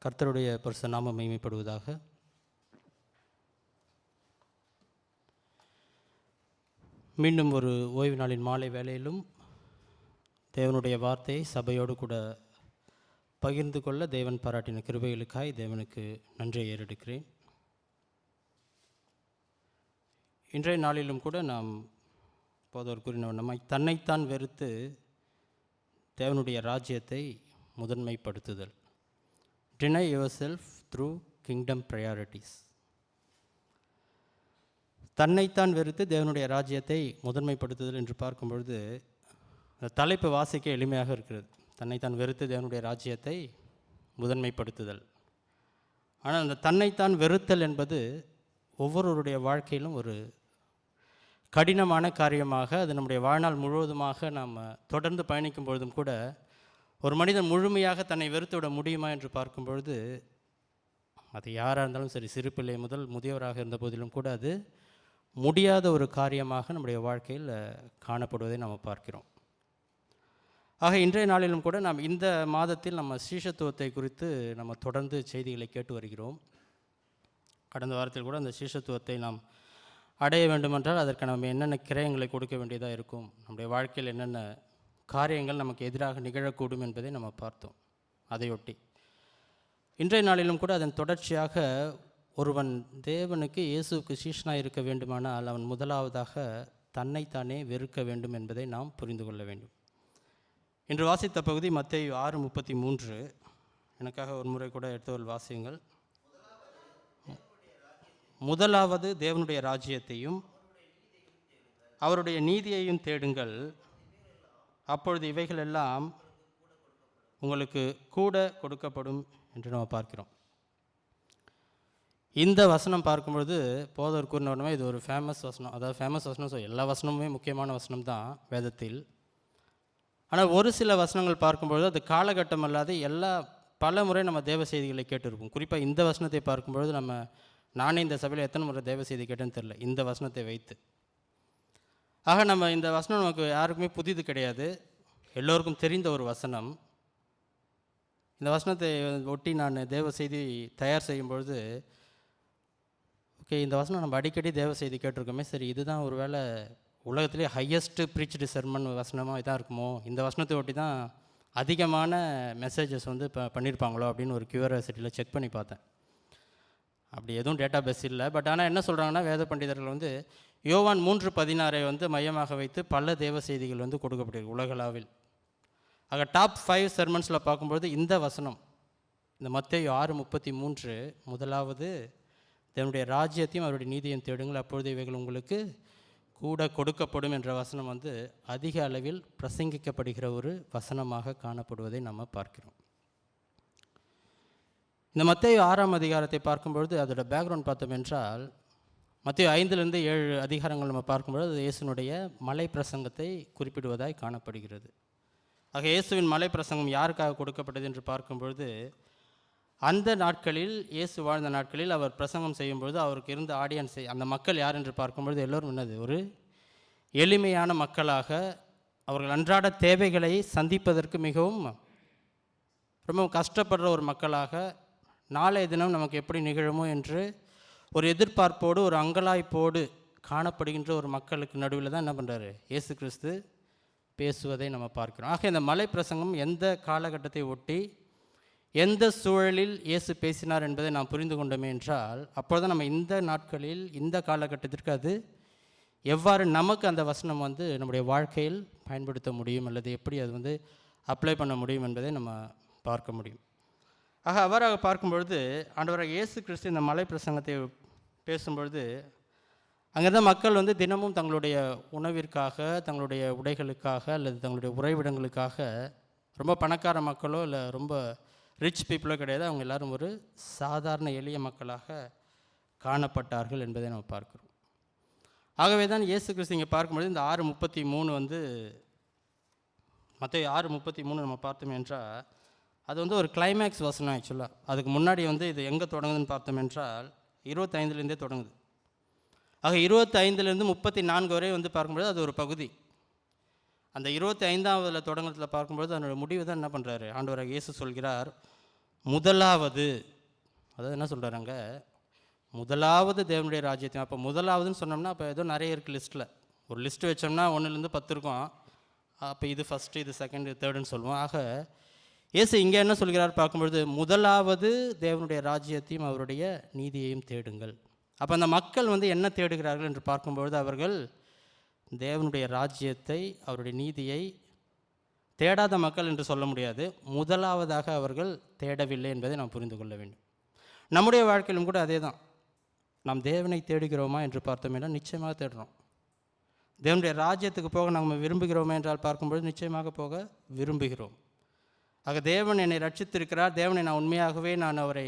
கர்த்தருடைய பரிசுத்த நாமம் மகிமைப்படுவதாக. மீண்டும் ஒரு ஓய்வு நாளின் மாலை வேளையிலும் தேவனுடைய வார்த்தையை சபையோடு கூட பகிர்ந்து கொள்ள தேவன் பாராட்டின கிருபைகளுக்காய் தேவனுக்கு நன்றியை ஏறெடுக்கிறேன். இன்றைய நாளிலும் கூட நாம் போதவர் கூறின வண்ணமாய் தன்னைத்தான் வெறுத்து தேவனுடைய ராஜ்யத்தை முதன்மைப்படுத்துதல். Deny yourself through kingdom priorities. தன்னைத்தான் வெறுத்து தேவனுடைய ராஜ்யத்தை முதன்மைப்படுத்துதல் என்று பார்க்கும் பொழுது அந்த தலைப்பு வாசிக்க எளிமையாக இருக்கிறது. தன்னைத்தான் வெறுத்து தேவனுடைய ராஜ்யத்தை முதன்மைப்படுத்துதல். ஆனால் அந்த தன்னைத்தான் வெறுத்தல் என்பது ஒவ்வொருவருடைய வாழ்க்கையிலும் ஒரு கடினமான காரியமாக, அது நம்முடைய வாழ்நாள் முழுவதுமாக நாம் தொடர்ந்து பயணிக்கும் பொழுதும் கூட ஒரு மனிதன் முழுமையாக தன்னை வெறுத்து விட முடியுமா என்று பார்க்கும் பொழுது அது யாராக இருந்தாலும் சரி, சிறு பிள்ளை முதல் முதியவராக இருந்த போதிலும் கூட அது முடியாத ஒரு காரியமாக நம்முடைய வாழ்க்கையில் காணப்படுவதை நாம் பார்க்கிறோம். ஆக இன்றைய நாளிலும் கூட நாம் இந்த மாதத்தில் நம்ம சீஷத்துவத்தை குறித்து நம்ம தொடர்ந்து செய்திகளை கேட்டு வருகிறோம். கடந்த வாரத்தில் கூட அந்த சீஷத்துவத்தை நாம் அடைய வேண்டுமென்றால் அதற்கு நம்ம என்னென்ன கிரயங்களை கொடுக்க வேண்டியதாக இருக்கும், நம்முடைய வாழ்க்கையில் என்னென்ன காரியங்கள் நமக்கு எதிராக நிகழக்கூடும் என்பதை நம்ம பார்த்தோம். அதையொட்டி இன்றைய நாளிலும் கூட அதன் தொடர்ச்சியாக ஒருவன் தேவனுக்கு இயேசுவுக்கு சீஷனாக இருக்க வேண்டுமானால் அவன் முதலாவதாக தன்னைத்தானே வெறுக்க வேண்டும் என்பதை நாம் புரிந்து கொள்ள வேண்டும். இன்று வாசித்த பகுதி மத்தேயு 6:33. எனக்காக ஒரு முறை கூட எடுத்தவர்கள் வாசியுங்கள். முதலாவது தேவனுடைய ராஜ்யத்தையும் அவருடைய நீதியையும் தேடுங்கள், அப்பொழுது இவைகள் எல்லாம் உங்களுக்கு கூட கொடுக்கப்படும் என்று நம்ம பார்க்கிறோம். இந்த வசனம் பார்க்கும்பொழுது போதவர் கூறினவருமே இது ஒரு ஃபேமஸ் வசனம். அதாவது ஃபேமஸ் வசனம், எல்லா வசனமுமே முக்கியமான வசனம் தான் வேதத்தில். ஆனால் ஒரு சில வசனங்கள் பார்க்கும்பொழுது அது காலகட்டம் அல்லாத பல முறை நம்ம தேவ செய்திகளை கேட்டிருப்போம். குறிப்பாக இந்த வசனத்தை பார்க்கும்பொழுது நானே இந்த சபையில் எத்தனை முறை தேவ செய்தி கேட்டேன்னு தெரில, இந்த வசனத்தை வைத்து. ஆக நம்ம இந்த வசனம் நமக்கு யாருக்குமே புதிது கிடையாது, எல்லோருக்கும் தெரிந்த ஒரு வசனம். இந்த வசனத்தை ஒட்டி நான் தேவ செய்தி தயார் செய்யும் பொழுது ஓகே, இந்த வசனம் நம்ம அடிக்கடி தேவ செய்தி கேட்டிருக்கோமே, சரி இதுதான் ஒரு வேளை உலகத்திலே ஹையஸ்ட்டு ப்ரீச்டு செர்மன் வசனமாக இதாக இருக்குமோ, இந்த வசனத்தை ஒட்டி தான் அதிகமான மெசேஜஸ் பண்ணியிருப்பாங்களோ அப்படின்னு ஒரு கியூரியாசிட்டியில் செக் பண்ணி பார்த்தேன். அப்படி எதுவும் டேட்டா பேஸ் இல்லை. பட் ஆனால் என்ன சொல்கிறாங்கன்னா, வேத பண்டிதர்கள் யோவான் 3:16 மையமாக வைத்து பல தேவ செய்திகள் கொடுக்கப்பட்டிருக்கு உலகளவில். ஆக டாப் 5 செர்மன்ஸில் பார்க்கும்பொழுது இந்த வசனம், இந்த மத்தேயு 6:33, முதலாவது தேவனுடைய ராஜ்யத்தையும் அவருடைய நீதியையும் தேடுங்கள், அப்பொழுது இவைகள் உங்களுக்கு கூட கொடுக்கப்படும் என்ற வசனம் அதிக அளவில் பிரசங்கிக்கப்படுகிற ஒரு வசனமாக காணப்படுவதை நம்ம பார்க்கிறோம். இந்த மத்தேயு 6ஆம் அதிகாரத்தை பார்க்கும்பொழுது அதோட பேக்ரவுண்ட் பார்த்தோம் என்றால், மத்தேயு 5-7 அதிகாரங்கள் நம்ம பார்க்கும்பொழுது அது இயேசுனுடைய மலை பிரசங்கத்தை குறிப்பிடுவதாய் காணப்படுகிறது. ஆக இயேசுவின் மலை பிரசங்கம் யாருக்காக கொடுக்கப்பட்டது என்று பார்க்கும்பொழுது, அந்த நாட்களில் இயேசு வாழ்ந்த நாட்களில் அவர் பிரசங்கம் செய்யும்பொழுது அவருக்கு இருந்த ஆடியன்ஸை, அந்த மக்கள் யார் என்று பார்க்கும்பொழுது எல்லோரும் ஒரு எளிமையான மக்களாக, அவர்கள் அன்றாட தேவைகளை சந்திப்பதற்கு மிகவும் ரொம்ப கஷ்டப்படுற ஒரு மக்களாக, நாளைய தினம் நமக்கு எப்படி நிகழுமோ என்று ஒரு எதிர்பார்ப்போடு ஒரு அங்கலாய்ப்போடு காணப்படுகின்ற ஒரு மக்களுக்கு நடுவில் தான் என்ன பண்ணுறாரு இயேசு கிறிஸ்து பேசுவதை நம்ம பார்க்கிறோம். ஆக இந்த மலை பிரசங்கம் எந்த காலகட்டத்தை ஒட்டி எந்த சூழலில் இயேசு பேசினார் என்பதை நாம் புரிந்து கொண்டோமே என்றால், அப்பொழுது நம்ம இந்த நாட்களில் இந்த காலகட்டத்திற்கு அது எவ்வாறு நமக்கு அந்த வசனம் நம்முடைய வாழ்க்கையில் பயன்படுத்த முடியும் அல்லது எப்படி அது அப்ளை பண்ண முடியும் என்பதை நம்ம பார்க்க முடியும். ஆக அவ்வாறாக பார்க்கும்பொழுது ஆண்டவராக இயேசு கிறிஸ்து இந்த மலை பிரசங்கத்தை பேசும்பொழுது அங்கிருந்த மக்கள் தினமும் தங்களுடைய உணவிற்காக, தங்களுடைய உடைகளுக்காக அல்லது தங்களுடைய உறைவிடங்களுக்காக ரொம்ப பணக்கார மக்களோ இல்லை ரொம்ப ரிச் பீப்புளோ கிடையாது, அவங்க எல்லோரும் ஒரு சாதாரண எளிய மக்களாக காணப்பட்டார்கள் என்பதை நம்ம பார்க்குறோம். ஆகவே தான் இயேசு கிறிஸ்து இங்கே பார்க்கும்பொழுது இந்த 6:33 மத்தேயு 6:33 நம்ம பார்த்தோம் என்றால் அது ஒரு கிளைமேக்ஸ் வசனம். ஆக்சுவலாக அதுக்கு முன்னாடி இது எங்கே தொடங்குதுன்னு பார்த்தோம் என்றால் 25 தொடங்குது. ஆக 25 34 வரை பார்க்கும்போது அது ஒரு பகுதி. அந்த 25வது தொடங்குறதுல பார்க்கும்போது அதனோட முடிவு தான் என்ன பண்ணுறாரு ஆண்டவராக இயேசு சொல்கிறார், முதலாவது, அதாவது என்ன சொல்கிறாங்க, முதலாவது தேவனுடைய ராஜ்யத்தையும். அப்போ முதலாவதுன்னு சொன்னோம்னா அப்போ ஏதோ நிறைய இருக்குது லிஸ்ட்டில். ஒரு லிஸ்ட்டு வச்சோம்னா 1லேருந்து 10 இருக்கும். அப்போ இது ஃபஸ்ட்டு, இது செகண்ட், இது தேர்டுன்னு சொல்லுவோம். ஆக இயேசு இங்கே என்ன சொல்கிறார் பார்க்கும்பொழுது, முதலாவது தேவனுடைய ராஜ்யத்தையும் அவருடைய நீதியையும் தேடுங்கள். அப்போ அந்த மக்கள் என்ன தேடுகிறார்கள் என்று பார்க்கும்பொழுது, அவர்கள் தேவனுடைய ராஜ்யத்தை, அவருடைய நீதியை தேடாத மக்கள் என்று சொல்ல முடியாது. முதலாவதாக அவர்கள் தேடவில்லை என்பதை நாம் புரிந்து கொள்ள வேண்டும். நம்முடைய வாழ்க்கையிலும் கூட அதே தான். நாம் தேவனை தேடுகிறோமா என்று பார்த்தோம்னா நிச்சயமாக தேடுறோம். தேவனுடைய ராஜ்யத்துக்கு போக நாம் விரும்புகிறோமே என்றால் பார்க்கும்பொழுது நிச்சயமாக போக விரும்புகிறோம். ஆக தேவன் என்னை ரட்சித்திருக்கிறார், தேவனை நான் உண்மையாகவே அவரை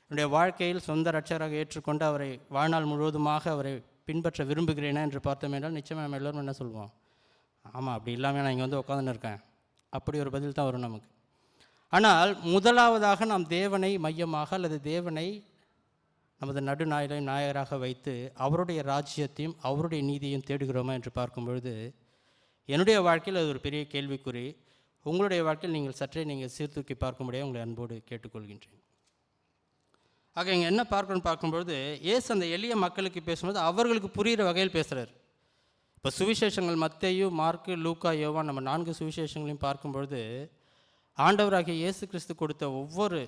என்னுடைய வாழ்க்கையில் சொந்த ரட்சகராக ஏற்றுக்கொண்டு அவரை வாழ்நாள் முழுவதுமாக அவரை பின்பற்ற விரும்புகிறேனா என்று பார்த்தோம் என்றால் நிச்சயமாக நம்ம எல்லோரும் என்ன சொல்லுவோம், ஆமாம் அப்படி இல்லாமல் நான் இங்கே உட்காந்துன்னு இருக்கேன், அப்படி ஒரு பதில் தான் வரும் நமக்கு. ஆனால் முதலாவதாக நாம் தேவனை மையமாக அல்லது தேவனை நமது நாயகராக வைத்து அவருடைய ராஜ்யத்தையும் அவருடைய நீதியையும் தேடுகிறோமா என்று பார்க்கும் பொழுது என்னுடைய வாழ்க்கையில் அது ஒரு பெரிய கேள்விக்குறி. உங்களுடைய வாழ்க்கையில் நீங்கள் சற்றே சீர்தூக்கி பார்க்கும்படியாக உங்களை அன்போடு கேட்டுக்கொள்கின்றேன். ஆக இங்கே என்ன பார்க்கணும்னு பார்க்கும்பொழுது, இயேசு அந்த எளிய மக்களுக்கு பேசும்போது அவர்களுக்கு புரிகிற வகையில் பேசுகிறார். இப்போ சுவிசேஷங்கள் மத்தேயு, மார்க்கு, லூக்கா, யோவான், நம்ம 4 சுவிசேஷங்களையும் பார்க்கும்பொழுது ஆண்டவராகிய இயேசு கிறிஸ்து கொடுத்த ஒவ்வொரு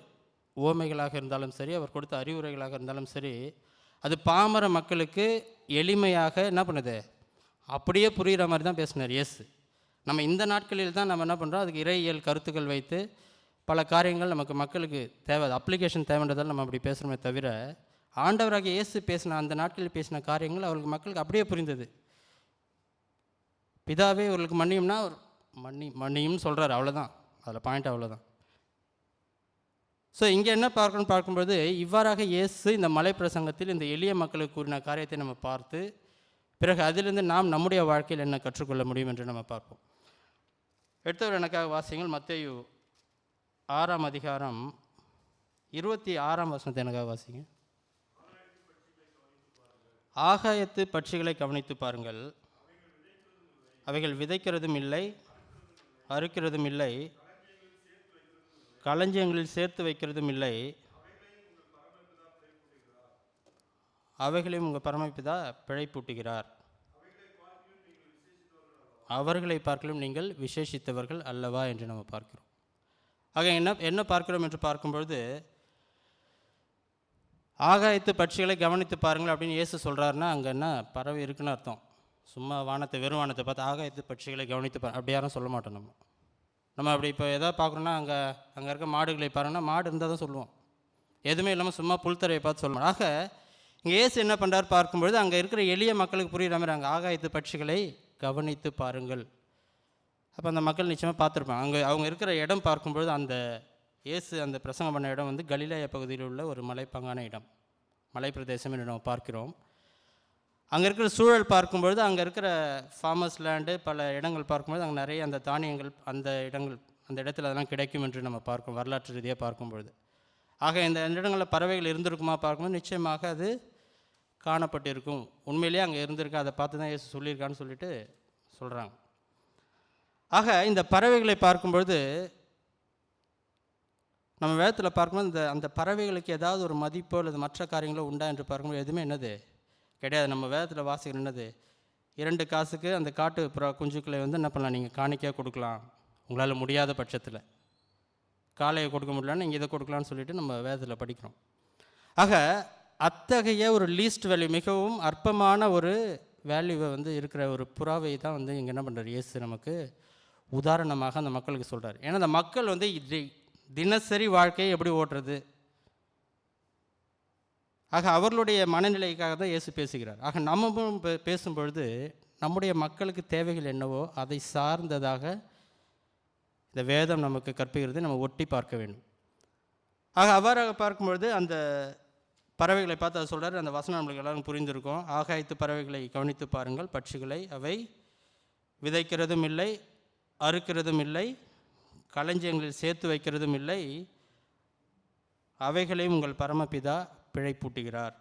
உவமைகளாக இருந்தாலும் சரி, அவர் கொடுத்த அறிவுரைகளாக இருந்தாலும் சரி, அது பாமர மக்களுக்கு எளிமையாக என்ன பண்ணுது, அப்படியே புரிகிற மாதிரி தான் பேசினார் இயேசு. நம்ம இந்த நாட்களில் தான் நம்ம என்ன பண்ணுறோம், அதுக்கு இறையியல் கருத்துக்கள் வைத்து பல காரியங்கள் நமக்கு மக்களுக்கு தேவை, அப்ளிகேஷன் தேவைன்றதால் நம்ம அப்படி பேசுகிறோமே தவிர, ஆண்டவராகிய இயேசு பேசின அந்த நாட்களில் பேசின காரியங்கள் அவர்களுக்கு மக்களுக்கு அப்படியே புரிந்தது. பிதாவே அவர்களுக்கு மன்னியும்னா அவர் மன்னியும்னு சொல்கிறார், அவ்வளோதான், அதில் பாயிண்ட் அவ்வளோதான். ஸோ இங்கே என்ன பார்க்கணும்னு பார்க்கும்போது, இவ்வாறாக இயேசு இந்த மலை பிரசங்கத்தில் இந்த எளிய மக்களுக்கு கூறின காரியத்தை நம்ம பார்த்து பிறகு அதிலிருந்து நாம் நம்முடைய வாழ்க்கையில் என்ன கற்றுக்கொள்ள முடியும் என்று நம்ம பார்ப்போம். எடுத்தவர் எனக்காக வாசிங்கள். மத்தேயு 6ஆம் அதிகாரம் 26ஆம் வசனத்தை எனக்காக வாசிங்க. ஆகாயத்து பட்சிகளை கவனித்து பாருங்கள், அவைகள் விதைக்கிறதும் இல்லை, அறுக்கிறதும் இல்லை, களஞ்சியங்களில் சேர்த்து வைக்கிறதும் இல்லை, அவைகளையும் உங்கள் பரமபிதா பிழைப்பூட்டுகிறார். அவர்களை பார்க்கலும் நீங்கள் விசேஷித்தவர்கள் அல்லவா என்று நம்ம பார்க்கிறோம். ஆக என்ன பார்க்கிறோம் என்று பார்க்கும்பொழுது, ஆகாயத்து பட்சிகளை கவனித்து பாருங்கள் அப்படின்னு இயேசு சொல்கிறாருன்னா அங்கே என்ன பறவை இருக்குன்னு அர்த்தம். சும்மா வானத்தை, வெறும் வானத்தை பார்த்து ஆகாயத்து பட்சிகளை கவனித்து அப்படி யாரும் சொல்ல மாட்டோம். நம்ம அப்படி இப்போ எதாவது பார்க்குறோன்னா அங்கே இருக்க மாடுகளை பாருங்கன்னா மாடு இருந்தால் தான் சொல்லுவோம், எதுவுமே இல்லாமல் சும்மா புல்தரையை பார்த்து சொல்லுவோம். ஆக இங்கே இயேசு என்ன பண்ணுறாரு பார்க்கும்பொழுது, அங்கே இருக்கிற எளிய மக்களுக்கு புரிகிற மாதிரி அங்கே ஆகாயத்து பட்சிகளை கவனித்து பாருங்கள். அப்போ அந்த மக்கள் நிச்சயமாக பார்த்துருப்பாங்க. அவங்க இருக்கிற இடம் பார்க்கும்பொழுது அந்த இயேசு அந்த பிரசங்கம் பண்ண இடம் கலிலேயா பகுதியில் உள்ள ஒரு மலைப்பாங்கான இடம், மலை பிரதேசம் என்று நம்ம பார்க்கிறோம். அங்கே இருக்கிற சூழல் பார்க்கும்பொழுது, அங்கே இருக்கிற ஃபார்மர்ஸ் லேண்டு, பல இடங்கள் பார்க்கும்போது அங்கே நிறைய அந்த தானியங்கள் அந்த இடத்துல அதெல்லாம் கிடைக்கும் என்று நம்ம பார்க்கணும், வரலாற்று ரீதியாக பார்க்கும்பொழுது. ஆக இந்த இடங்களில் பறவைகள் இருந்திருக்குமா பார்க்கும்போது நிச்சயமாக அது காணப்பட்டிருக்கும். உண்மையிலேயே அங்கே இருந்திருக்கு, அதை பார்த்து தான் இயேசு சொல்லியிருக்கான்னு சொல்லிட்டு சொல்கிறாங்க. ஆக இந்த பறவைகளை பார்க்கும்பொழுது நம்ம வேதத்தில் பார்க்கும்போது அந்த பறவைகளுக்கு ஏதாவது ஒரு மதிப்போ அல்லது மற்ற காரியங்களோ உண்டா என்று பார்க்கும்போது எதுவுமே என்னது கிடையாது. நம்ம வேதத்தில் வாசிக்கிற என்னது, 2 காசுக்கு அந்த காட்டு புறா குஞ்சுக்களை என்ன பண்ணலாம், நீங்கள் காணிக்கையாக கொடுக்கலாம், உங்களால் முடியாத பட்சத்தில். காளையை கொடுக்க முடியலன்னா நீங்கள் இதை கொடுக்கலான்னு சொல்லிட்டு நம்ம வேதத்தில் படிக்கிறோம். ஆக அத்தகைய ஒரு லீஸ்ட் வேல்யூ, மிகவும் அற்பமான ஒரு வேல்யூவை இருக்கிற ஒரு புறாவை தான் இங்கே என்ன பண்ணுறார் இயேசு நமக்கு உதாரணமாக அந்த மக்களுக்கு சொல்கிறார். ஏன்னா அந்த மக்கள் தினசரி வாழ்க்கையை எப்படி ஓட்டுறது, ஆக அவர்களுடைய மனநிலைக்காக தான் இயேசு பேசுகிறார். ஆக நம்ம பேசும்பொழுது நம்முடைய மக்களுக்கு தேவைகள் என்னவோ அதை சார்ந்ததாக இந்த வேதம் நமக்கு கற்பிக்கிறது நம்ம ஒட்டி பார்க்க வேண்டும். ஆக அவ்வாறாக பார்க்கும்பொழுது அந்த பறவைகளை பார்த்து அதை சொல்கிறார். அந்த வசனம் நம்மளுக்கு எல்லாரும் புரிந்திருக்கும். ஆகாயத்து பறவைகளை கவனித்து பாருங்கள், பட்சிகளை, அவை விதைக்கிறதும் இல்லை, அறுக்கிறதும் இல்லை, களஞ்சியங்களில் சேர்த்து வைக்கிறதும் இல்லை, அவைகளையும் உங்கள் பரமபிதா பிழைப்பூட்டுகிறார்.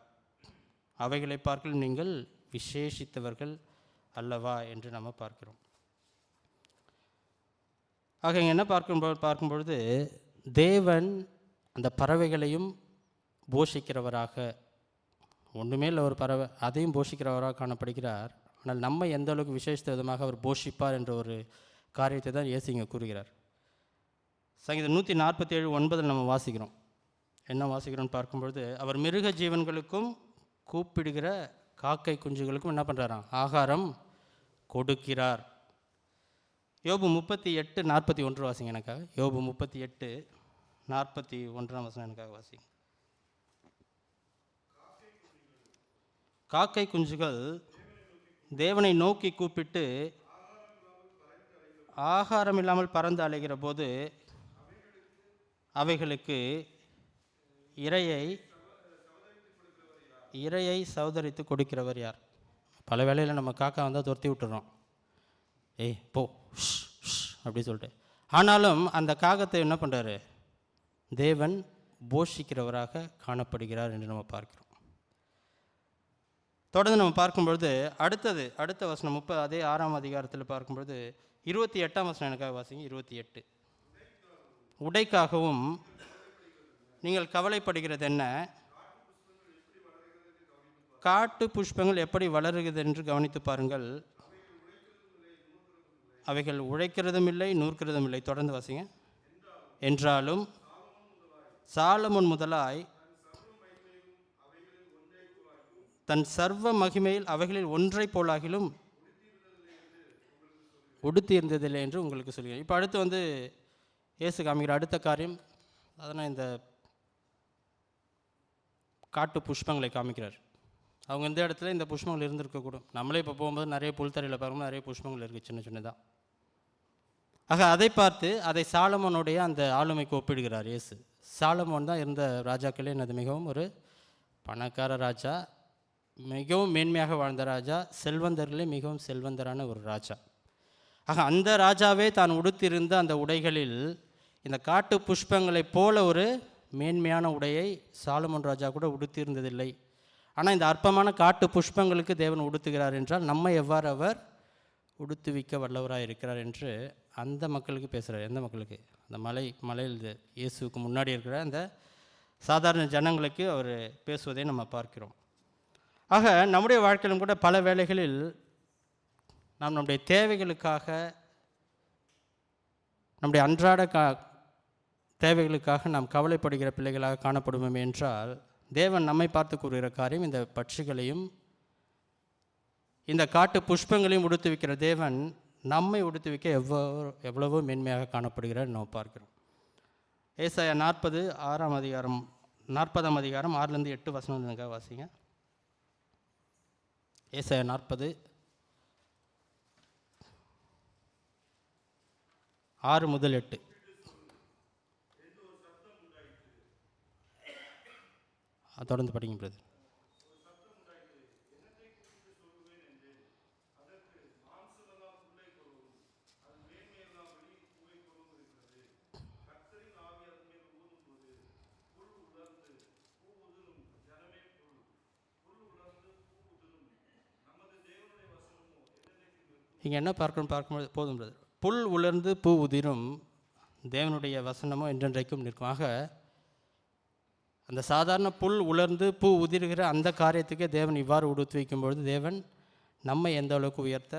அவைகளை பார்க்கல் நீங்கள் விசேஷித்தவர்கள் அல்லவா என்று நம்ம பார்க்கிறோம். ஆக இங்கே என்ன பார்க்கும்பொழுது தேவன் அந்த பறவைகளையும் போஷிக்கிறவராக, ஒன்றுமே இல்லை ஒரு பறவை, அதையும் போஷிக்கிறவராக காணப்படுகிறார். ஆனால் நம்ம எந்த அளவுக்கு விசேஷ விதமாக அவர் போஷிப்பார் என்ற ஒரு காரியத்தை தான் இயேசு இங்கே கூறுகிறார். சங்கீதம் 147:9 நம்ம வாசிக்கிறோம். என்ன வாசிக்கிறோம்னு பார்க்கும்பொழுது, அவர் மிருக ஜீவன்களுக்கும் கூப்பிடுகிற காக்கை குஞ்சுகளுக்கும் என்ன பண்ணுறாராம்? ஆகாரம் கொடுக்கிறார். யோபு 38:41 வாசிங்க எனக்காக. யோபு 38:41 எனக்காக வாசிங்க. காக்கை குஞ்சுகள் தேவனை நோக்கி கூப்பிட்டு ஆகாரம் இல்லாமல் பறந்து அலைகிற போது அவைகளுக்கு இரையை சௌதரித்து கொடுக்கிறவர் யார்? பல வேளையில் நம்ம காக்கா வந்தால் துரத்தி விட்டுறோம், ஏய் போ அப்படி சொல்லிட்டு. ஆனாலும் அந்த காகத்தை என்ன பண்ணுறாரு? தேவன் போஷிக்கிறவராக காணப்படுகிறார் என்று நம்ம பார்க்கிறோம். தொடர்ந்து நம்ம பார்க்கும்பொழுது அடுத்த வசனம் அதே 6ஆம் அதிகாரத்தில் பார்க்கும்பொழுது 28ஆம் வசனம் எனக்காக வாசிங்க. 28. உடைக்காகவும் நீங்கள் கவலைப்படுகிறது என்ன? காட்டு புஷ்பங்கள் எப்படி வளருகிறது என்று கவனித்து பாருங்கள். அவைகள் உழைக்கிறதும் இல்லை, நூற்கிறதும் இல்லை. தொடர்ந்து வாசிங்க. என்றாலும் சாலமோன் முதலாய் தன் சர்வ மகிமையில் அவைகளில் ஒன்றை போலாகிலும் உடுத்தி இருந்ததில்லை என்று உங்களுக்கு சொல்கிறேன். இப்போ அடுத்து இயேசு காமிக்கிற அடுத்த காரியம், அதனால் இந்த காட்டு புஷ்பங்களை காமிக்கிறார். அவங்க இந்த இடத்துல இந்த புஷ்பங்கள் இருந்திருக்கக்கூடும். நம்மளே இப்போ போகும்போது நிறைய புல்தரையில் பார்க்கும்போது நிறைய புஷ்பங்கள் இருக்குது, சின்ன சின்னதாக. ஆக அதை பார்த்து அதை சாலமோனுடைய அந்த ஆளுமைக்கு ஒப்பிடுகிறார் இயேசு. சாலமோன் தான் இருந்த ராஜாக்களே என்னது மிகவும் ஒரு பணக்கார ராஜா, மிகவும் மேன்மையாக வாழ்ந்த ராஜா, செல்வந்தர்களே மிகவும் செல்வந்தரான ஒரு ராஜா. ஆக அந்த ராஜாவே தான் உடுத்திருந்த அந்த உடைகளில் இந்த காட்டு புஷ்பங்களைப் போல ஒரு மேன்மையான உடையை சாலமோன் ராஜா கூட உடுத்தியிருந்ததில்லை. ஆனால் இந்த அற்பமான காட்டு புஷ்பங்களுக்கு தேவன் உடுத்துகிறார் என்றால் நம்மை எவ்வாறு அவர் உடுத்துவிக்க வல்லவராக இருக்கிறார் என்று அந்த மக்களுக்கு பேசுகிறார். எந்த மக்களுக்கு? அந்த மலையில் இயேசுக்கு முன்னாடி இருக்கிற அந்த சாதாரண ஜனங்களுக்கு அவர் பேசுவதை நம்ம பார்க்கிறோம். ஆக நம்முடைய வாழ்க்கையிலும் கூட பல வேளைகளில் நாம் நம்முடைய தேவைகளுக்காக, நம்முடைய அன்றாட தேவைகளுக்காக நாம் கவலைப்படுகிற பிள்ளைகளாக காணப்படுவோம் என்றால், தேவன் நம்மை பார்த்து கூறுகிற காரியம், இந்த பட்சிகளையும் இந்த காட்டு புஷ்பங்களையும் உடுத்துவிக்கிற தேவன் நம்மை உடுத்துவிக்க எவ்வளவோ மேன்மையாக காணப்படுகிறார் நாம் பார்க்கிறோம். ஏசாயா 40:6ஆம் அதிகாரம் 40ஆம் அதிகாரம் 6லேருந்து 8 வசனம் வாசிங்க. ஏசாயா 40:6-8. தொடர்ந்து படிங்க பிரதர். இங்கே என்ன பார்க்கும்போது போதும் பிரதர். புல் உலர்ந்து பூ உதிரும், தேவனுடைய வசனமோ என்றென்றைக்கும் நிற்கும். ஆக அந்த சாதாரண புல் உலர்ந்து பூ உதிர்கிற அந்த காரியத்துக்கே தேவன் இவ்வாறு உடுத்து வைக்கும்பொழுது தேவன் நம்மை எந்த அளவுக்கு உயர்த்த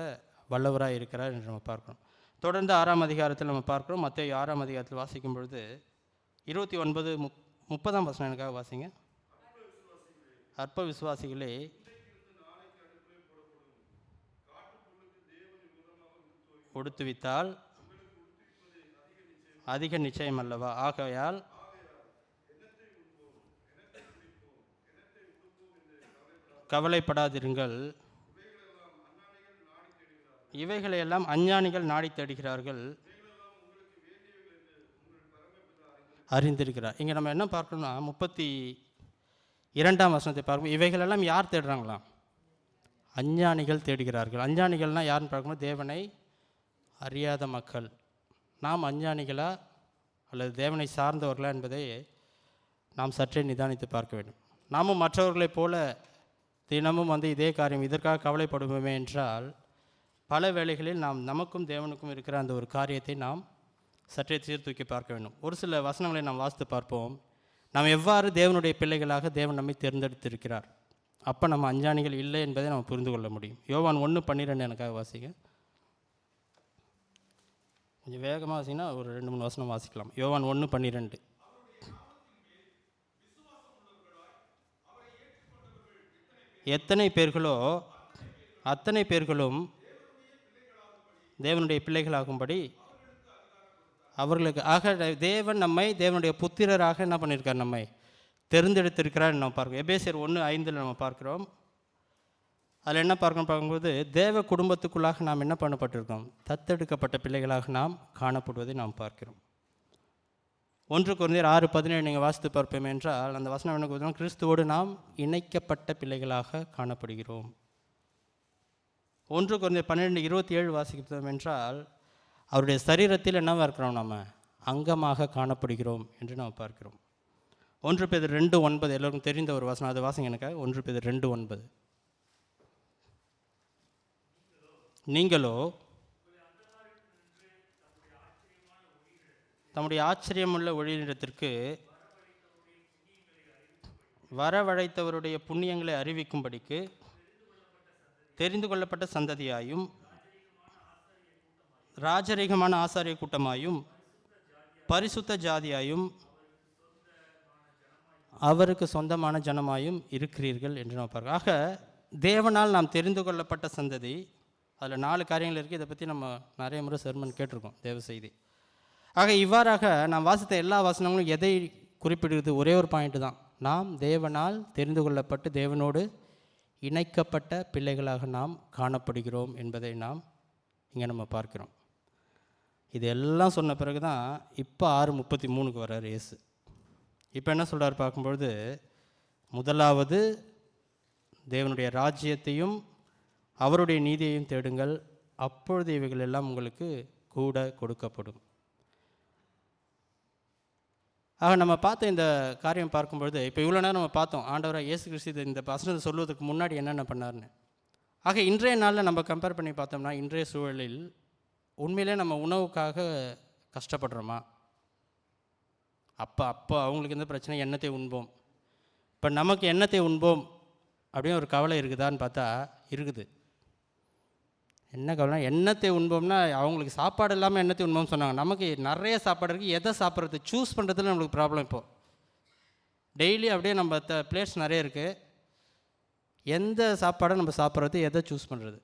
வல்லவராக இருக்கிறார் என்று நம்ம பார்க்கிறோம். தொடர்ந்து 6ஆம் அதிகாரத்தில் நம்ம பார்க்குறோம். மத்தேயு 6ஆம் அதிகாரத்தில் வாசிக்கும் பொழுது 29-30ஆம் வசனம் எனக்காக வாசிங்க. அற்ப விசுவாசிகளே, உடுத்துவித்தால் அதிக நிச்சயம் அல்லவா? ஆகையால் கவலைப்படாதிருங்கள், இவைகளையெல்லாம் அஞ்ஞானிகள் நாடி தேடுகிறார்கள், அறிந்திருக்கிறார். இங்கே நம்ம என்ன பார்க்கணும்னா 32ஆம் வசனத்தை பார்க்கணும். இவைகளெல்லாம் யார் தேடுறாங்களாம்? அஞ்ஞானிகள் தேடுகிறார்கள். அஞ்ஞானிகள்னால் யாருன்னு பார்க்கணும்? தேவனை அறியாத மக்கள். நாம் அஞ்ஞானிகளா அல்லது தேவனை சார்ந்தவர்களா என்பதை நாம் சற்றே நிதானித்து பார்க்க வேண்டும். நாமும் மற்றவர்களைப் போல தினமும் இதே காரியம் இதற்காக கவலைப்படுவோமே என்றால், பல வேளைகளில் நாம் நமக்கும் தேவனுக்கும் இருக்கிற அந்த ஒரு காரியத்தை நாம் சற்றே சீர்தூக்கி பார்க்க வேண்டும். ஒரு சில வசனங்களை நாம் வாசித்து பார்ப்போம். நாம் எவ்வாறு தேவனுடைய பிள்ளைகளாக தேவன் நம்மை தேர்ந்தெடுத்திருக்கிறார். அப்போ நம்ம அஞ்ஞானிகள் இல்லை என்பதை நம்ம புரிந்து கொள்ள முடியும். யோவான் 1:12 எனக்காக வாசிங்க. கொஞ்சம் வேகமாக வாசிங்கன்னா ஒரு 2-3 வசனம் வாசிக்கலாம். யோவான் 1:12. எத்தனை பேர்களோ அத்தனை பேர்களும் தேவனுடைய பிள்ளைகளாகும்படி அவர்களுக்கு தேவன் நம்மை தேவனுடைய புத்திரராக என்ன பண்ணியிருக்கார், நம்மை தெரிந்தெடுத்திருக்கிறார் நம்ம பார்க்கிறோம். எபேசியர் 1:5 நம்ம பார்க்கிறோம். அதில் என்ன பார்க்கும்போது தேவ குடும்பத்துக்குள்ளாக நாம் என்ன பண்ணப்பட்டிருக்கோம், தத்தெடுக்கப்பட்ட பிள்ளைகளாக நாம் காணப்படுவதை நாம் பார்க்கிறோம். 1 கொரிந்தியர் 6:17 நீங்கள் வாசித்து பார்ப்போம் என்றால் அந்த வசனம் என்ன கூறுதுன்னா, கிறிஸ்துவோடு நாம் இணைக்கப்பட்ட பிள்ளைகளாக காணப்படுகிறோம். 1 கொரிந்தியர் 12:27 வாசிக்கிறோம் என்றால் அவருடைய சரீரத்தில் என்னவாக இருக்கிறோம், நம்ம அங்கமாக காணப்படுகிறோம் என்று நாம் பார்க்கிறோம். 1 பேதுரு 2:9 எல்லோருக்கும் தெரிந்த ஒரு வசனம், அது வாசிங்க எனக்காக. 1 பேதுரு 2:9. நீங்களோ தம்முடைய ஆச்சரியமுள்ள ஒளியிடத்திற்கு வரவழைத்தவருடைய புண்ணியங்களை அறிவிக்கும்படிக்கு தெரிந்து கொள்ளப்பட்ட சந்ததியாயும் ராஜரீகமான ஆசாரிய கூட்டமாயும் பரிசுத்த ஜாதியாயும் அவருக்கு சொந்தமான ஜனமாயும் இருக்கிறீர்கள் என்று நாம் பார்க்கிறோம். ஆக தேவனால் நாம் தெரிந்து கொள்ளப்பட்ட சந்ததி, அதில் 4 காரியங்கள் இருக்குது. இதை பற்றி நம்ம நிறைய முறை செர்மன் கேட்டிருக்கோம், தேவ செய்தி. ஆக இவ்வாறாக நாம் வாசித்த எல்லா வசனங்களும் எதை குறிப்பிடுகிறது, ஒரே ஒரு பாயிண்ட் தான். நாம் தேவனால் தெரிந்து கொள்ளப்பட்டு தேவனோடு இணைக்கப்பட்ட பிள்ளைகளாக நாம் காணப்படுகிறோம் என்பதை நாம் இங்கே நம்ம பார்க்கிறோம். இது எல்லாம் சொன்ன பிறகு தான் இப்போ 6:33 வர்றார் இயேசு. இப்போ என்ன சொல்கிறார் பார்க்கும்பொழுது, முதலாவது தேவனுடைய ராஜ்யத்தையும் அவருடைய நீதியையும் தேடுங்கள், அப்பொழுது இவைகள் எல்லாம் உங்களுக்கு கூட கொடுக்கப்படும். ஆக நம்ம பார்த்த இந்த காரியம் பார்க்கும்பொழுது, இப்போ இவ்வளோ நேரம் நம்ம பார்த்தோம் ஆண்டவராக இயேசு கிறிஸ்து இந்த வசனத்தை சொல்வதற்கு முன்னாடி என்னென்ன பண்ணார்னு. ஆக இன்றைய நாளில் நம்ம கம்பேர் பண்ணி பார்த்தோம்னா, இன்றைய சூழலில் உண்மையிலே நம்ம உணவுக்காக கஷ்டப்படுறோமா? அப்போ அவங்களுக்கு எந்த பிரச்சனை, எண்ணத்தை உண்போம். இப்போ நமக்கு எண்ணத்தை உண்போம் அப்படின்னு ஒரு கவலை இருக்குதான்னு பார்த்தா இருக்குது. என்ன கவலை, எண்ணத்தை உண்போம்னா அவங்களுக்கு சாப்பாடு இல்லாமல் எண்ணத்தை உண்போம்னு சொன்னாங்க. நமக்கு நிறைய சாப்பாடு இருக்குது, எதை சாப்பிட்றது, சூஸ் பண்ணுறதுல நம்மளுக்கு ப்ராப்ளம். இப்போது டெய்லி அப்படியே நம்ம பிளேட்ஸ் நிறைய இருக்குது, எந்த சாப்பாடை நம்ம சாப்பிட்றது, எதை சூஸ் பண்ணுறது.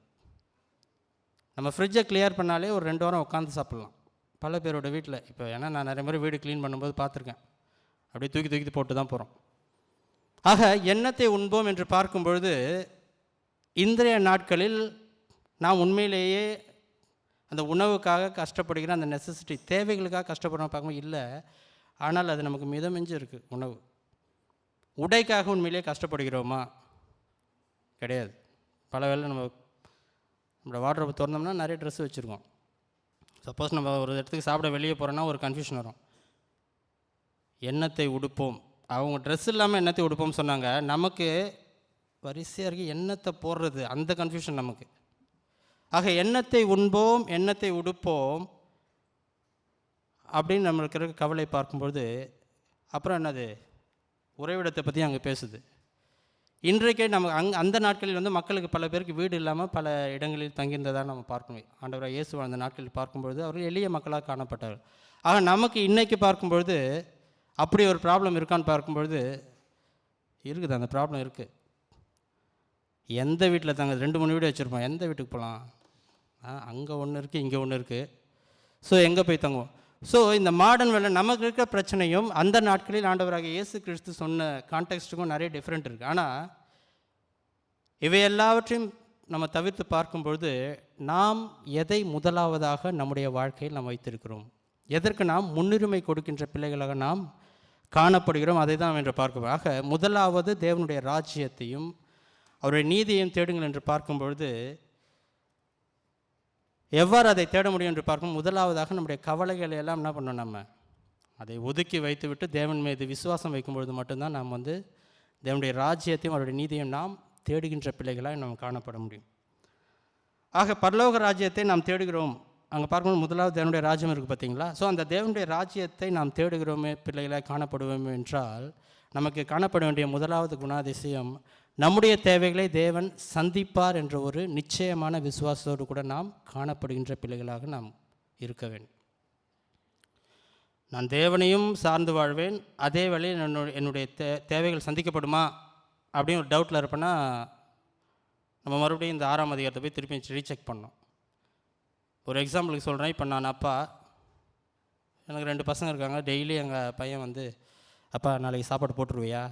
நம்ம ஃப்ரிட்ஜை கிளியர் பண்ணாலே ஒரு 2 வாரம் உட்காந்து சாப்பிட்லாம் பல பேரோட வீட்டில். இப்போ ஏன்னா நான் நிறைய முறை வீடு க்ளீன் பண்ணும்போது பார்த்துருக்கேன், அப்படியே தூக்கி போட்டு தான் போகிறோம். ஆக எண்ணத்தை உண்போம் என்று பார்க்கும்பொழுது, இன்றைய நாட்களில் நாம் உண்மையிலேயே அந்த உணவுக்காக கஷ்டப்படுகிற அந்த நெசசிட்டி, தேவைகளுக்காக கஷ்டப்படுறோம் பார்க்கும்போது இல்லை. ஆனால் அது நமக்கு மிதமிஞ்சு இருக்குது. உணவு உடைக்காக உண்மையிலேயே கஷ்டப்படுகிறோமா? கிடையாது. பல வேளை நம்மளோட வார்ட்ரோப் திறந்தோம்னா நிறைய ட்ரெஸ்ஸு வச்சுருக்கோம். சப்போஸ் நம்ம ஒரு இடத்துக்கு சாப்பிட வெளியே போகிறோன்னா ஒரு கன்ஃபியூஷன் வரும். எண்ணத்தை உடுப்போம், அவங்க ட்ரெஸ் இல்லாமல் எண்ணத்தை உடுப்போம்னு சொன்னாங்க. நமக்கு வரிசையாக இருக்குது எண்ணத்தை போடுறது, அந்த கன்ஃபியூஷன் நமக்கு. ஆக எண்ணத்தை உண்போம், எண்ணத்தை உடுப்போம் அப்படின்னு நம்மளுக்கு இருக்க கவலை பார்க்கும்பொழுது, அப்புறம் என்னது, உறைவிடத்தை பற்றி அங்கே பேசுது. இன்றைக்கே நம்ம அந்த நாட்களில் வந்து மக்களுக்கு பல பேருக்கு வீடு இல்லாமல் பல இடங்களில் தங்கியிருந்ததாக நம்ம பார்க்கணும். ஆண்டவராக இயேசு அந்த நாட்களில் பார்க்கும்பொழுது அவர்கள் எளிய மக்களாக காணப்பட்டார்கள். ஆக நமக்கு இன்றைக்கி பார்க்கும்பொழுது அப்படி ஒரு ப்ராப்ளம் இருக்கான்னு பார்க்கும்பொழுது இருக்குது, அந்த ப்ராப்ளம் இருக்குது. எந்த வீட்டில் தாங்க 2-3 வீடு வச்சுருப்போம், எந்த வீட்டுக்கு போகலாம், அங்கே ஒன்று இருக்குது, இங்கே ஒன்று இருக்குது, ஸோ எங்கே போய் தங்குவோம். ஸோ இந்த மாடர்ன் வேலை நமக்கு இருக்கிற பிரச்சனையும் அந்த நாட்களில் ஆண்டவராக இயேசு கிறிஸ்து சொன்ன கான்டெக்ஸ்ட்டுக்கும் நிறைய டிஃப்ரெண்ட் இருக்குது. ஆனால் இவை எல்லாவற்றையும் நம்ம தவிர்த்து பார்க்கும்பொழுது, நாம் எதை முதலாவதாக நம்முடைய வாழ்க்கையில் நாம் வைத்திருக்கிறோம், எதற்கு நாம் முன்னுரிமை கொடுக்கின்ற பிள்ளைகளாக நாம் காணப்படுகிறோம், அதை தான் என்று பார்க்கிறோம். ஆக முதலாவது தேவனுடைய ராஜ்யத்தையும் அவருடைய நீதியையும் தேடுங்கள் என்று பார்க்கும்பொழுது, எவ்வாறு அதை தேட முடியும் என்று பார்க்கும், முதலாவதாக நம்முடைய கவலைகளை எல்லாம் என்ன பண்ணோம், நம்ம அதை ஒதுக்கி வைத்துவிட்டு தேவன் மீது விசுவாசம் வைக்கும்பொழுது மட்டும்தான் நாம் வந்து தேவனுடைய ராஜ்யத்தையும் அவருடைய நீதியையும் நாம் தேடுகின்ற பிள்ளைகளாக நாம் காணப்பட முடியும். ஆக பரலோக ராஜ்யத்தை நாம் தேடுகிறோம் அங்கே பார்க்கும்போது முதலாவது தேவனுடைய ராஜ்யம் இருக்குது பார்த்தீங்களா? ஸோ அந்த தேவனுடைய ராஜ்யத்தை நாம் தேடுகிறோமே, பிள்ளைகளாக காணப்படுவோமே என்றால் நமக்கு காணப்பட வேண்டிய முதலாவது குணாதிசயம், நம்முடைய தேவைகளை தேவன் சந்திப்பார் என்ற ஒரு நிச்சயமான விசுவாசத்தோடு கூட நாம் காணப்படுகின்ற பிள்ளைகளாக நாம் இருக்க வேண்டும். நான் தேவனையும் சார்ந்து வாழ்வேன், அதே வேளையில் என்னுடைய தேவைகள் சந்திக்கப்படுமா அப்படின்னு ஒரு டவுட்டில் இருப்பேன்னா, நம்ம மறுபடியும் இந்த 6ஆம் அதிகாரத்தை போய் திருப்பி ரீசெக் பண்ணோம். ஒரு எக்ஸாம்பிளுக்கு சொல்கிறேன். இப்போ நான் அப்பா, எனக்கு 2 பசங்க இருக்காங்க. டெய்லி எங்கள் பையன் வந்து, அப்பா நாளைக்கு சாப்பாடு போட்டுருவியா,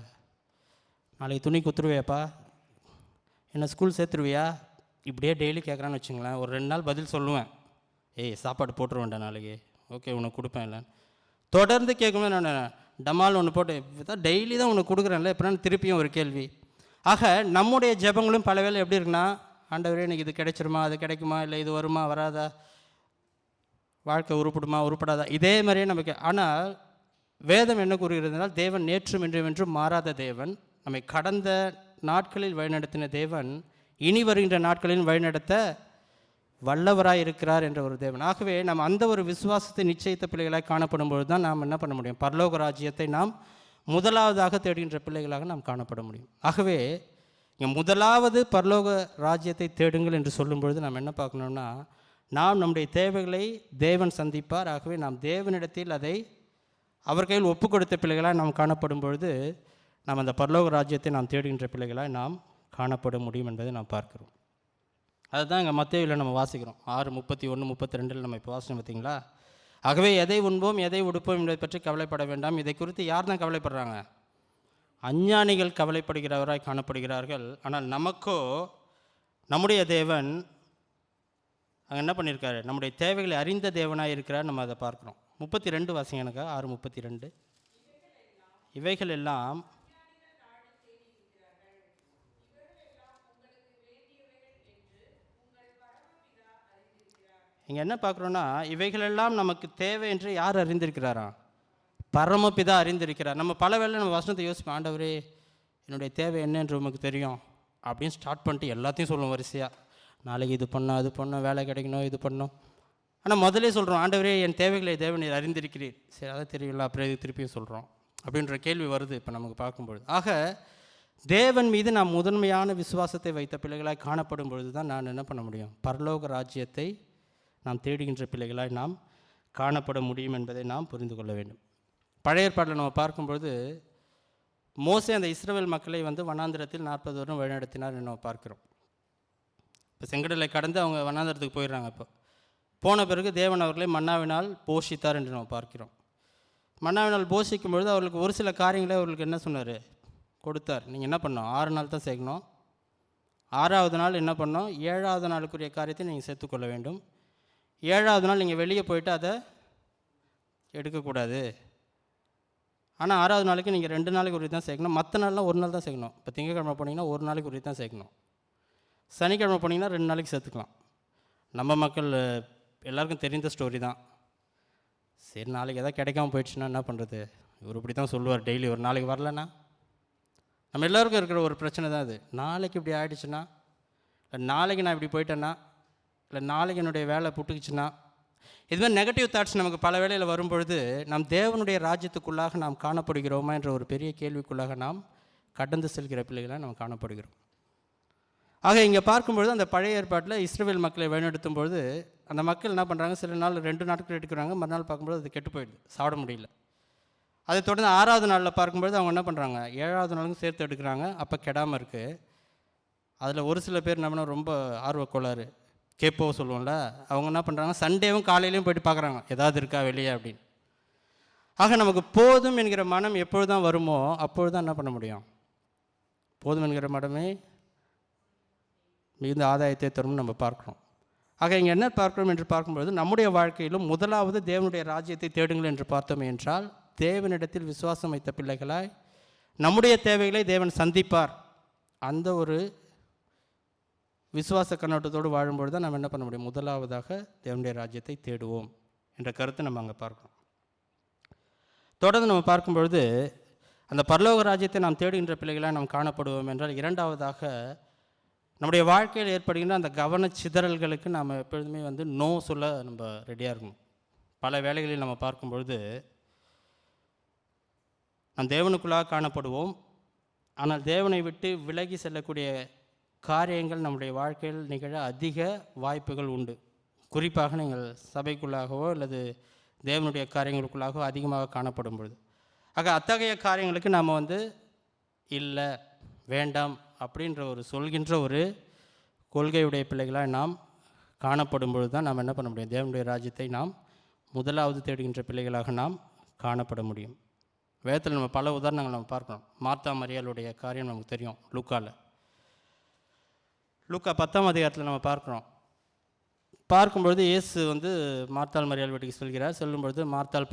நாளைக்கு துணி குத்துருவியாப்பா, என்னை ஸ்கூல் சேர்த்துருவியா, இப்படியே டெய்லி கேட்குறான்னு வச்சுங்களேன். ஒரு 2 நாள் பதில் சொல்லுவேன், ஏய் சாப்பாடு போட்டுருவேன்டா நாளைக்கு, ஓகே உனக்கு கொடுப்பேன் இல்லைன்னு. தொடர்ந்து கேட்கும்போது நான் டமால் ஒன்று போட்டு டெய்லி தான் உனக்கு கொடுக்குறேன்ல, எப்படின்னா திருப்பியும் ஒரு கேள்வி. ஆக நம்முடைய ஜெபங்களும் பல வேளை எப்படி இருக்குன்னா, ஆண்டவரே எனக்கு இது கிடைச்சிருமா, அது கிடைக்குமா, இல்லை இது வருமா வராதா, வாழ்க்கை உருப்படுமா உருப்படாதா, இதே மாதிரியே நமக்கு. ஆனால் வேதம் என்ன கூறுகிறதுனால், தேவன் நேற்றும் இன்றும் மாறாத தேவன், நம்மை கடந்த நாட்களில் வழிநடத்தின தேவன் இனி வருகின்ற நாட்களில் வழிநடத்த வல்லவராய் இருக்கிறார் என்ற ஒரு தேவன். ஆகவே நாம் அந்த ஒரு விசுவாசத்தை நிச்சயித்த பிள்ளைகளாக காணப்படும் பொழுது தான் நாம் என்ன பண்ண முடியும், பரலோக ராஜ்யத்தை நாம் முதலாவதாக தேடுகின்ற பிள்ளைகளாக நாம் காணப்பட முடியும். ஆகவே இங்கே முதலாவது பரலோக ராஜ்யத்தை தேடுங்கள் என்று சொல்லும் பொழுது நாம் என்ன பார்க்கணும்னா, நாம் நம்முடைய தேவைகளை தேவன் சந்திப்பார். ஆகவே நாம் தேவனிடத்தில் அதை அவர் கையில் ஒப்பு கொடுத்த பிள்ளைகளாக நாம் காணப்படும் பொழுது நாம் அந்த பரலோக ராஜ்யத்தை நாம் தேடுகின்ற பிள்ளைகளாக நாம் காணப்பட முடியும் என்பதை நாம் பார்க்கிறோம். அதுதான் இங்கே மத்தேயுவில் நம்ம வாசிக்கிறோம். 6:31-32 நம்ம இப்போ வாசிக்கணும் பார்த்தீங்களா? ஆகவே எதை உண்போம் எதை உடுப்போம் என்பதை பற்றி கவலைப்பட வேண்டாம். இதை குறித்து யார் தான் கவலைப்படுறாங்க? அஞ்ஞானிகள் கவலைப்படுகிறவராய் காணப்படுகிறார்கள். ஆனால் நமக்கோ நம்முடைய தேவன் அங்கே என்ன பண்ணியிருக்காரு, நம்முடைய தேவைகளை அறிந்த தேவனாக இருக்கிறார். நம்ம அதை பார்க்குறோம். 32 வாசிங்க எனக்கு. 6:32. இவைகள் எல்லாம் இங்கே என்ன பார்க்குறோன்னா, இவைகளெல்லாம் நமக்கு தேவை என்று யார் அறிந்திருக்கிறாரா? பரமபிதா அறிந்திருக்கிறார். நம்ம பல வேளை நம்ம வசனத்தை யோசிப்போம், ஆண்டவரே என்னுடைய தேவை என்ன என்று உமக்கு தெரியும் அப்படின்னு ஸ்டார்ட் பண்ணிட்டு எல்லாத்தையும் சொல்லுவோம் வரிசையாக. நாளைக்கு இது பண்ணோம் அது பண்ணோம், வேலை கிடைக்கணும், இது பண்ணோம். ஆனால் முதலே சொல்கிறோம், ஆண்டவரே என் தேவைகளை தேவன் அறிந்திருக்கிறீர். சரி அதை தெரியல, அப்புறம் இது திருப்பியும் சொல்கிறோம் அப்படின்ற கேள்வி வருது இப்போ நமக்கு பார்க்கும்பொழுது. ஆக தேவன் மீது நாம் முதன்மையான விசுவாசத்தை வைத்த பிள்ளைகளாய் காணப்படும் பொழுது தான் நான் என்ன பண்ண முடியும், பரலோக ராஜ்யத்தை நாம் தேடுகின்ற பிள்ளைகளாய் நாம் காணப்பட முடியும் என்பதை நாம் புரிந்து கொள்ள வேண்டும். பழைய ஏற்பாட்டில் நம்ம பார்க்கும்பொழுது மோசே அந்த இஸ்ரவேல் மக்களை வந்து வனாந்திரத்தில் 40 வருடம் வழிநடத்தினார் என்று நம்ம பார்க்கிறோம். இப்போ செங்கடலை கடந்து அவங்க வனாந்திரத்துக்கு போயிடுறாங்க. இப்போ போன பிறகு தேவன் அவர்களை மன்னாவினால் போஷித்தார் என்று நம்ம பார்க்கிறோம். மன்னாவினால் போஷிக்கும் பொழுது அவர்களுக்கு ஒரு சில காரியங்களை அவர்களுக்கு என்ன சொன்னார், கொடுத்தார். நீங்கள் என்ன பண்ணோம், 6 நாள் தான் சேர்க்கணும். 6ஆவது நாள் என்ன பண்ணோம், 7ஆவது நாளுக்குரிய காரியத்தை நீங்கள் சேர்த்துக்கொள்ள வேண்டும். 7ஆவது நாள் நீங்கள் வெளியே போயிட்டு அதை எடுக்கக்கூடாது. ஆனால் 6ஆவது நாளைக்கு நீங்கள் 2 நாளைக்கு உரிய தான் சேர்க்கணும். மற்ற நாள்லாம் 1 நாள் தான் சேர்க்கணும். இப்போ திங்கக்கிழமை போனீங்கன்னா 1 நாளைக்கு உரிய தான் சேர்க்கணும். சனிக்கிழமை போனீங்கன்னா 2 நாளைக்கு சேர்த்துக்கலாம். நம்ம மக்கள் எல்லாருக்கும் தெரிந்த ஸ்டோரி தான். சரி நாளைக்கு எதாவது கிடைக்காம போயிடுச்சுன்னா என்ன பண்ணுறது, இவர் இப்படி தான் சொல்லுவார் டெய்லி. ஒரு நாளைக்கு வரலன்னா நம்ம எல்லாருக்கும் இருக்கிற ஒரு பிரச்சனை தான் அது. நாளைக்கு இப்படி ஆகிடுச்சுன்னா, இல்லை நாளைக்கு நான் இப்படி போயிட்டேன்னா, இல்லை நாளைக்கு என்னுடைய வேலை புட்டுக்குச்சுன்னா, இதுமாதிரி நெகட்டிவ் தாட்ஸ் நமக்கு பல வேளையில் வரும்பொழுது நம் தேவனுடைய ராஜ்யத்துக்குள்ளாக நாம் காணப்படுகிறோமா என்ற ஒரு பெரிய கேள்விக்குள்ளாக நாம் கடந்து செல்கிற பிள்ளைகளாக நாம் காணப்படுகிறோம். ஆக இங்கே பார்க்கும்பொழுது அந்த பழைய ஏற்பாட்டில் இஸ்ரவேல் மக்களை வழிநடத்தும் பொழுது அந்த மக்கள் என்ன பண்ணுறாங்க, சில நாள் 2 நாட்கள் எடுக்கிறாங்க, மறுநாள் பார்க்கும்போது அது கெட்டு போயிடுது, சாப்பிட முடியல. அதை தொடர்ந்து 6ஆவது நாளில் பார்க்கும்பொழுது அவங்க என்ன பண்ணுறாங்க, 7ஆவது நாளுக்கும் சேர்த்து எடுக்கிறாங்க, அப்போ கெடாமல் இருக்குது. அதில் ஒரு சில பேர் என்ன பண்ணால் ரொம்ப ஆர்வக்கோளாறு கேப்போ சொல்லுவோம்ல, அவங்க என்ன பண்ணுறாங்க, சண்டேவும் காலையிலையும் போய்ட்டு பார்க்குறாங்க ஏதாவது இருக்கா வெளியே அப்படின்னு. ஆக நமக்கு போதும் என்கிற மனம் எப்பொழுது தான் வருமோ அப்பொழுது தான் என்ன பண்ண முடியும், போதும் என்கிற மனமே மிகுந்த ஆதாயத்தை தரும் நம்ம பார்க்குறோம். ஆக இங்கே என்ன பார்க்கிறோம் என்று பார்க்கும்பொழுது நம்முடைய வாழ்க்கையிலும் முதலாவது தேவனுடைய ராஜ்யத்தை தேடுங்கள் என்று பார்த்தோம் என்றால், தேவனிடத்தில் விசுவாசம் வைத்த பிள்ளைகளாய் நம்முடைய தேவைகளை தேவன் சந்திப்பார். அந்த ஒரு விசுவாச கண்ணோட்டத்தோடு வாழும்பொழுது தான் நம்ம என்ன பண்ண முடியும், முதலாவதாக தேவனுடைய ராஜ்யத்தை தேடுவோம் என்ற கருத்தை நம்ம அங்கே பார்க்கிறோம். தொடர்ந்து நம்ம பார்க்கும்பொழுது அந்த பரலோக ராஜ்யத்தை நாம் தேடுகின்ற பிள்ளைகளாக நாம் காணப்படுவோம் என்றால், இரண்டாவதாக நம்முடைய வாழ்க்கையில் ஏற்படுகின்ற அந்த கவனச்சிதறல்களுக்கு நாம் எப்பொழுதுமே வந்து நோ சொல்ல நம்ம ரெடியாக இருக்கணும். பல வேளைகளில் நம்ம பார்க்கும்பொழுது நம் தேவனுக்குள்ளாக காணப்படுவோம். ஆனால் தேவனை விட்டு விலகி செல்லக்கூடிய காரியங்கள் நம்முடைய வாழ்க்கையில் நிகழ அதிக வாய்ப்புகள் உண்டு. குறிப்பாக நீங்கள் சபைக்குள்ளாகவோ அல்லது தேவனுடைய காரியங்களுக்குள்ளாகவோ அதிகமாக காணப்படும் பொழுது, அத்தகைய காரியங்களுக்கு நாம் வந்து இல்லை, வேண்டாம் அப்படின்ற ஒரு சொல்கின்ற ஒரு கொள்கையுடைய பிள்ளைகளாக நாம் காணப்படும் பொழுது தான் நாம் என்ன பண்ண முடியும்? தேவனுடைய ராஜ்யத்தை நாம் முதலாவது தேடுகின்ற பிள்ளைகளாக நாம் காணப்பட முடியும். வேதத்தில் நம்ம பல உதாரணங்கள் நம்ம பார்க்கணும். மார்த்தா மரியாளுடைய காரியம் நமக்கு தெரியும். லூக்கா 10ஆம் அதிகாரத்தில் நம்ம பார்க்கும்பொழுது இயேசு வந்து மார்த்தாள் மரியாள் வீட்டுக்கு சொல்கிறார். சொல்லும்பொழுது மார்த்தாள்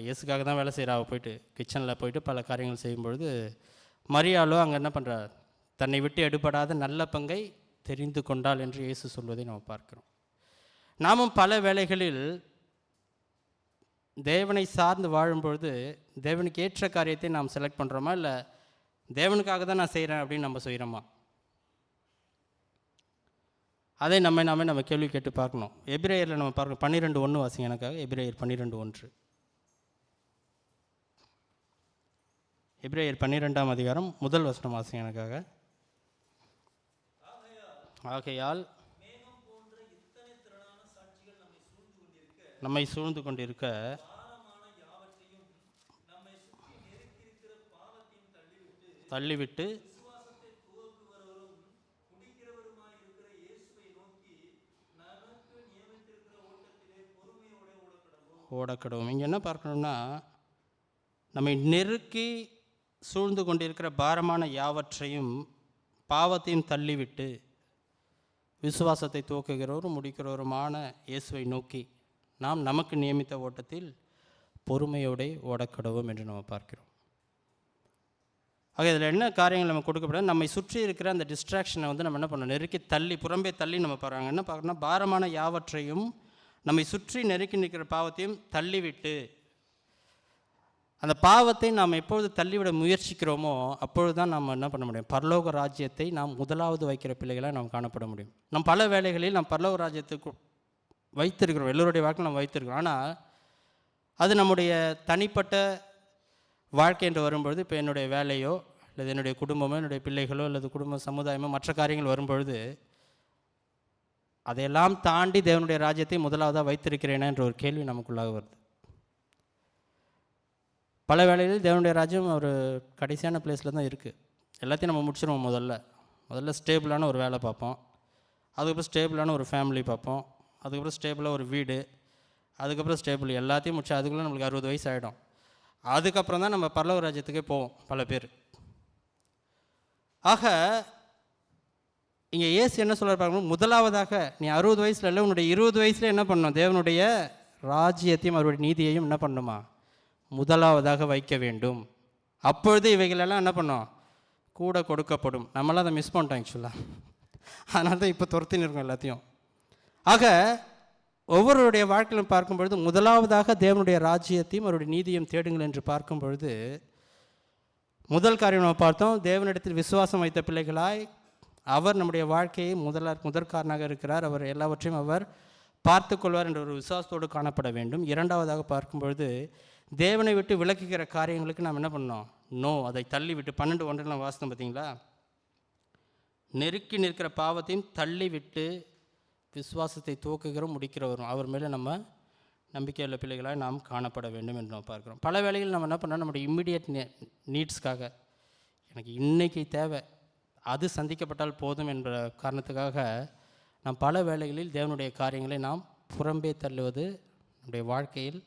இயேசுக்காக தான் வேலை செய்கிறா, போயிட்டு கிச்சனில் போயிட்டு பல காரியங்கள் செய்யும்பொழுது மரியாளோ அங்கே என்ன பண்ணுறார்? தன்னை விட்டு எடுபடாத நல்ல பங்கை தெரிந்து கொண்டாள் என்று இயேசு சொல்வதை நம்ம பார்க்கிறோம். நாமும் பல வேளைகளில் தேவனை சார்ந்து வாழும்பொழுது தேவனுக்கு ஏற்ற காரியத்தை நாம் செலக்ட் பண்ணுறோமா, இல்லை தேவனுக்காக தான் நான் செய்கிறேன் அப்படின்னு நம்ம செய்கிறோமா? அதை நம்ம கேள்வி கேட்டு பார்க்கணும். எபிரேயரில் நம்ம பார்க்கணும். 12:1 வாசிங்க எனக்காக. எபிரேயர் 12:1. எபிரேயர் 12ஆம் அதிகாரம் முதல் வசனம் வாசிங்க எனக்காக. ஆகையால் நம்மை சூழ்ந்து கொண்டிருக்க தள்ளிவிட்டு ஓடக்கடவும். இங்கே என்ன பார்க்கணும்னா, நம்மை நெருக்கி சூழ்ந்து கொண்டிருக்கிற பாரமான யாவற்றையும் பாவத்தையும் தள்ளிவிட்டு விசுவாசத்தை துவக்குகிறவரும் முடிக்கிறவருமான இயேசுவை நோக்கி நாம் நமக்கு நியமித்த ஓட்டத்தில் பொறுமையோடு ஓடக்கடவும் என்று நம்ம பார்க்கிறோம். இதில் என்ன காரியங்கள் நம்ம கொடுக்கப்பட, நம்மை சுற்றி இருக்கிற அந்த டிஸ்ட்ராக்ஷனை வந்து நம்ம என்ன பண்ணணும்? நெருக்கி தள்ளி புறம்பே தள்ளி நம்ம பாருங்க என்ன பார்க்கணும்னா, பாரமான யாவற்றையும் நம்மை சுற்றி நெருக்கி நிற்கிற பாவத்தையும் தள்ளிவிட்டு, அந்த பாவத்தை நாம் எப்பொழுது தள்ளிவிட முயற்சிக்கிறோமோ அப்பொழுது தான் நாம் என்ன பண்ண முடியும்? பரலோக ராஜ்யத்தை நாம் முதலாவது வைக்கிற பிள்ளைகளாக நாம் காணப்பட முடியும். நம் பல வேளைகளில் நாம் பரலோக ராஜ்யத்துக்கு வைத்திருக்கிறோம், எல்லோருடைய வாழ்க்கையில் நம்ம வைத்திருக்கிறோம். ஆனால் அது நம்முடைய தனிப்பட்ட வாழ்க்கை என்று வரும்பொழுது, இப்போ என்னுடைய வேலையோ அல்லது என்னுடைய குடும்பமோ என்னுடைய பிள்ளைகளோ அல்லது குடும்ப சமுதாயமோ மற்ற காரியங்கள் வரும்பொழுது அதையெல்லாம் தாண்டி தேவனுடைய ராஜ்யத்தை முதலாவதாக வைத்திருக்கிறேனா என்ற ஒரு கேள்வி நமக்குள்ளாக வருது. பல வேளைகளில் தேவனுடைய ராஜ்யம் ஒரு கடைசியான பிளேஸில் தான் இருக்குது. எல்லாத்தையும் நம்ம முடிச்சிடுவோம். முதல்ல ஸ்டேபிளான ஒரு வேலை பார்ப்போம், அதுக்கப்புறம் ஸ்டேபிளான ஒரு ஃபேமிலி பார்ப்போம், அதுக்கப்புறம் ஸ்டேபிளாக ஒரு வீடு, அதுக்கப்புறம் ஸ்டேபிள் எல்லாத்தையும் முடிச்சு அதுக்குள்ளே நம்மளுக்கு 60 வயசு ஆகிடும். அதுக்கப்புறம் தான் நம்ம பரலோக ராஜ்யத்துக்கே போவோம் பல பேர். இங்கே இயேசு என்ன சொல்கிறாங்க? முதலாவதாக நீ 60 வயசில் இல்லை, உன்னுடைய 20 வயசில் என்ன பண்ணணும்? தேவனுடைய ராஜ்யத்தையும் அவருடைய நீதியையும் என்ன பண்ணணுமா? முதலாவதாக வைக்க வேண்டும். அப்பொழுது இவைகளெல்லாம் என்ன பண்ணோம்? கூட கொடுக்கப்படும். நம்மளாம் அதை மிஸ் பண்ணிட்டோம் ஆக்சுவலாக. அதனால தான் இப்போ துரத்தின்னு இருக்கோம் எல்லாத்தையும். ஒவ்வொருடைய வாழ்க்கையிலும் பார்க்கும்பொழுது முதலாவதாக தேவனுடைய ராஜ்யத்தையும் அவருடைய நீதியையும் தேடுங்கள் என்று பார்க்கும் பொழுது, முதல் காரியம் நம்ம பார்த்தோம், தேவனிடத்தில் விசுவாசம் வைத்த பிள்ளைகளாய் அவர் நம்முடைய வாழ்க்கையை முதற்காரனாக இருக்கிறார், அவர் எல்லாவற்றையும் அவர் பார்த்து கொள்வார் என்ற ஒரு விசுவாசத்தோடு காணப்பட வேண்டும். இரண்டாவதாக பார்க்கும்பொழுது தேவனை விட்டு விலக்குகிற காரியங்களுக்கு நாம் என்ன பண்ணோம்? நோ, அதை தள்ளிவிட்டு 12:1 நம்ம வாசித்தோம் பார்த்தீங்களா? நெருக்கி நிற்கிற பாவத்தையும் தள்ளிவிட்டு விசுவாசத்தை துவக்குகிறோம் முடிக்கிறவரும் அவர் மேலே நம்ம நம்பிக்கையுள்ள பிள்ளைகளாக நாம் காணப்பட வேண்டும் என்று நம்ம பார்க்குறோம். பல வேளைகளில் நம்ம என்ன பண்ணோம்? நம்முடைய இம்மிடியட் நீட்ஸ்க்காக, எனக்கு இன்றைக்கி தேவை, அது சந்திக்கப்பட்டால் போதும் என்ற காரணத்துக்காக நாம் பல வேளைகளில் தேவனுடைய காரியங்களை நாம் புறம்பே தள்ளுவது நம்முடைய வாழ்க்கையில்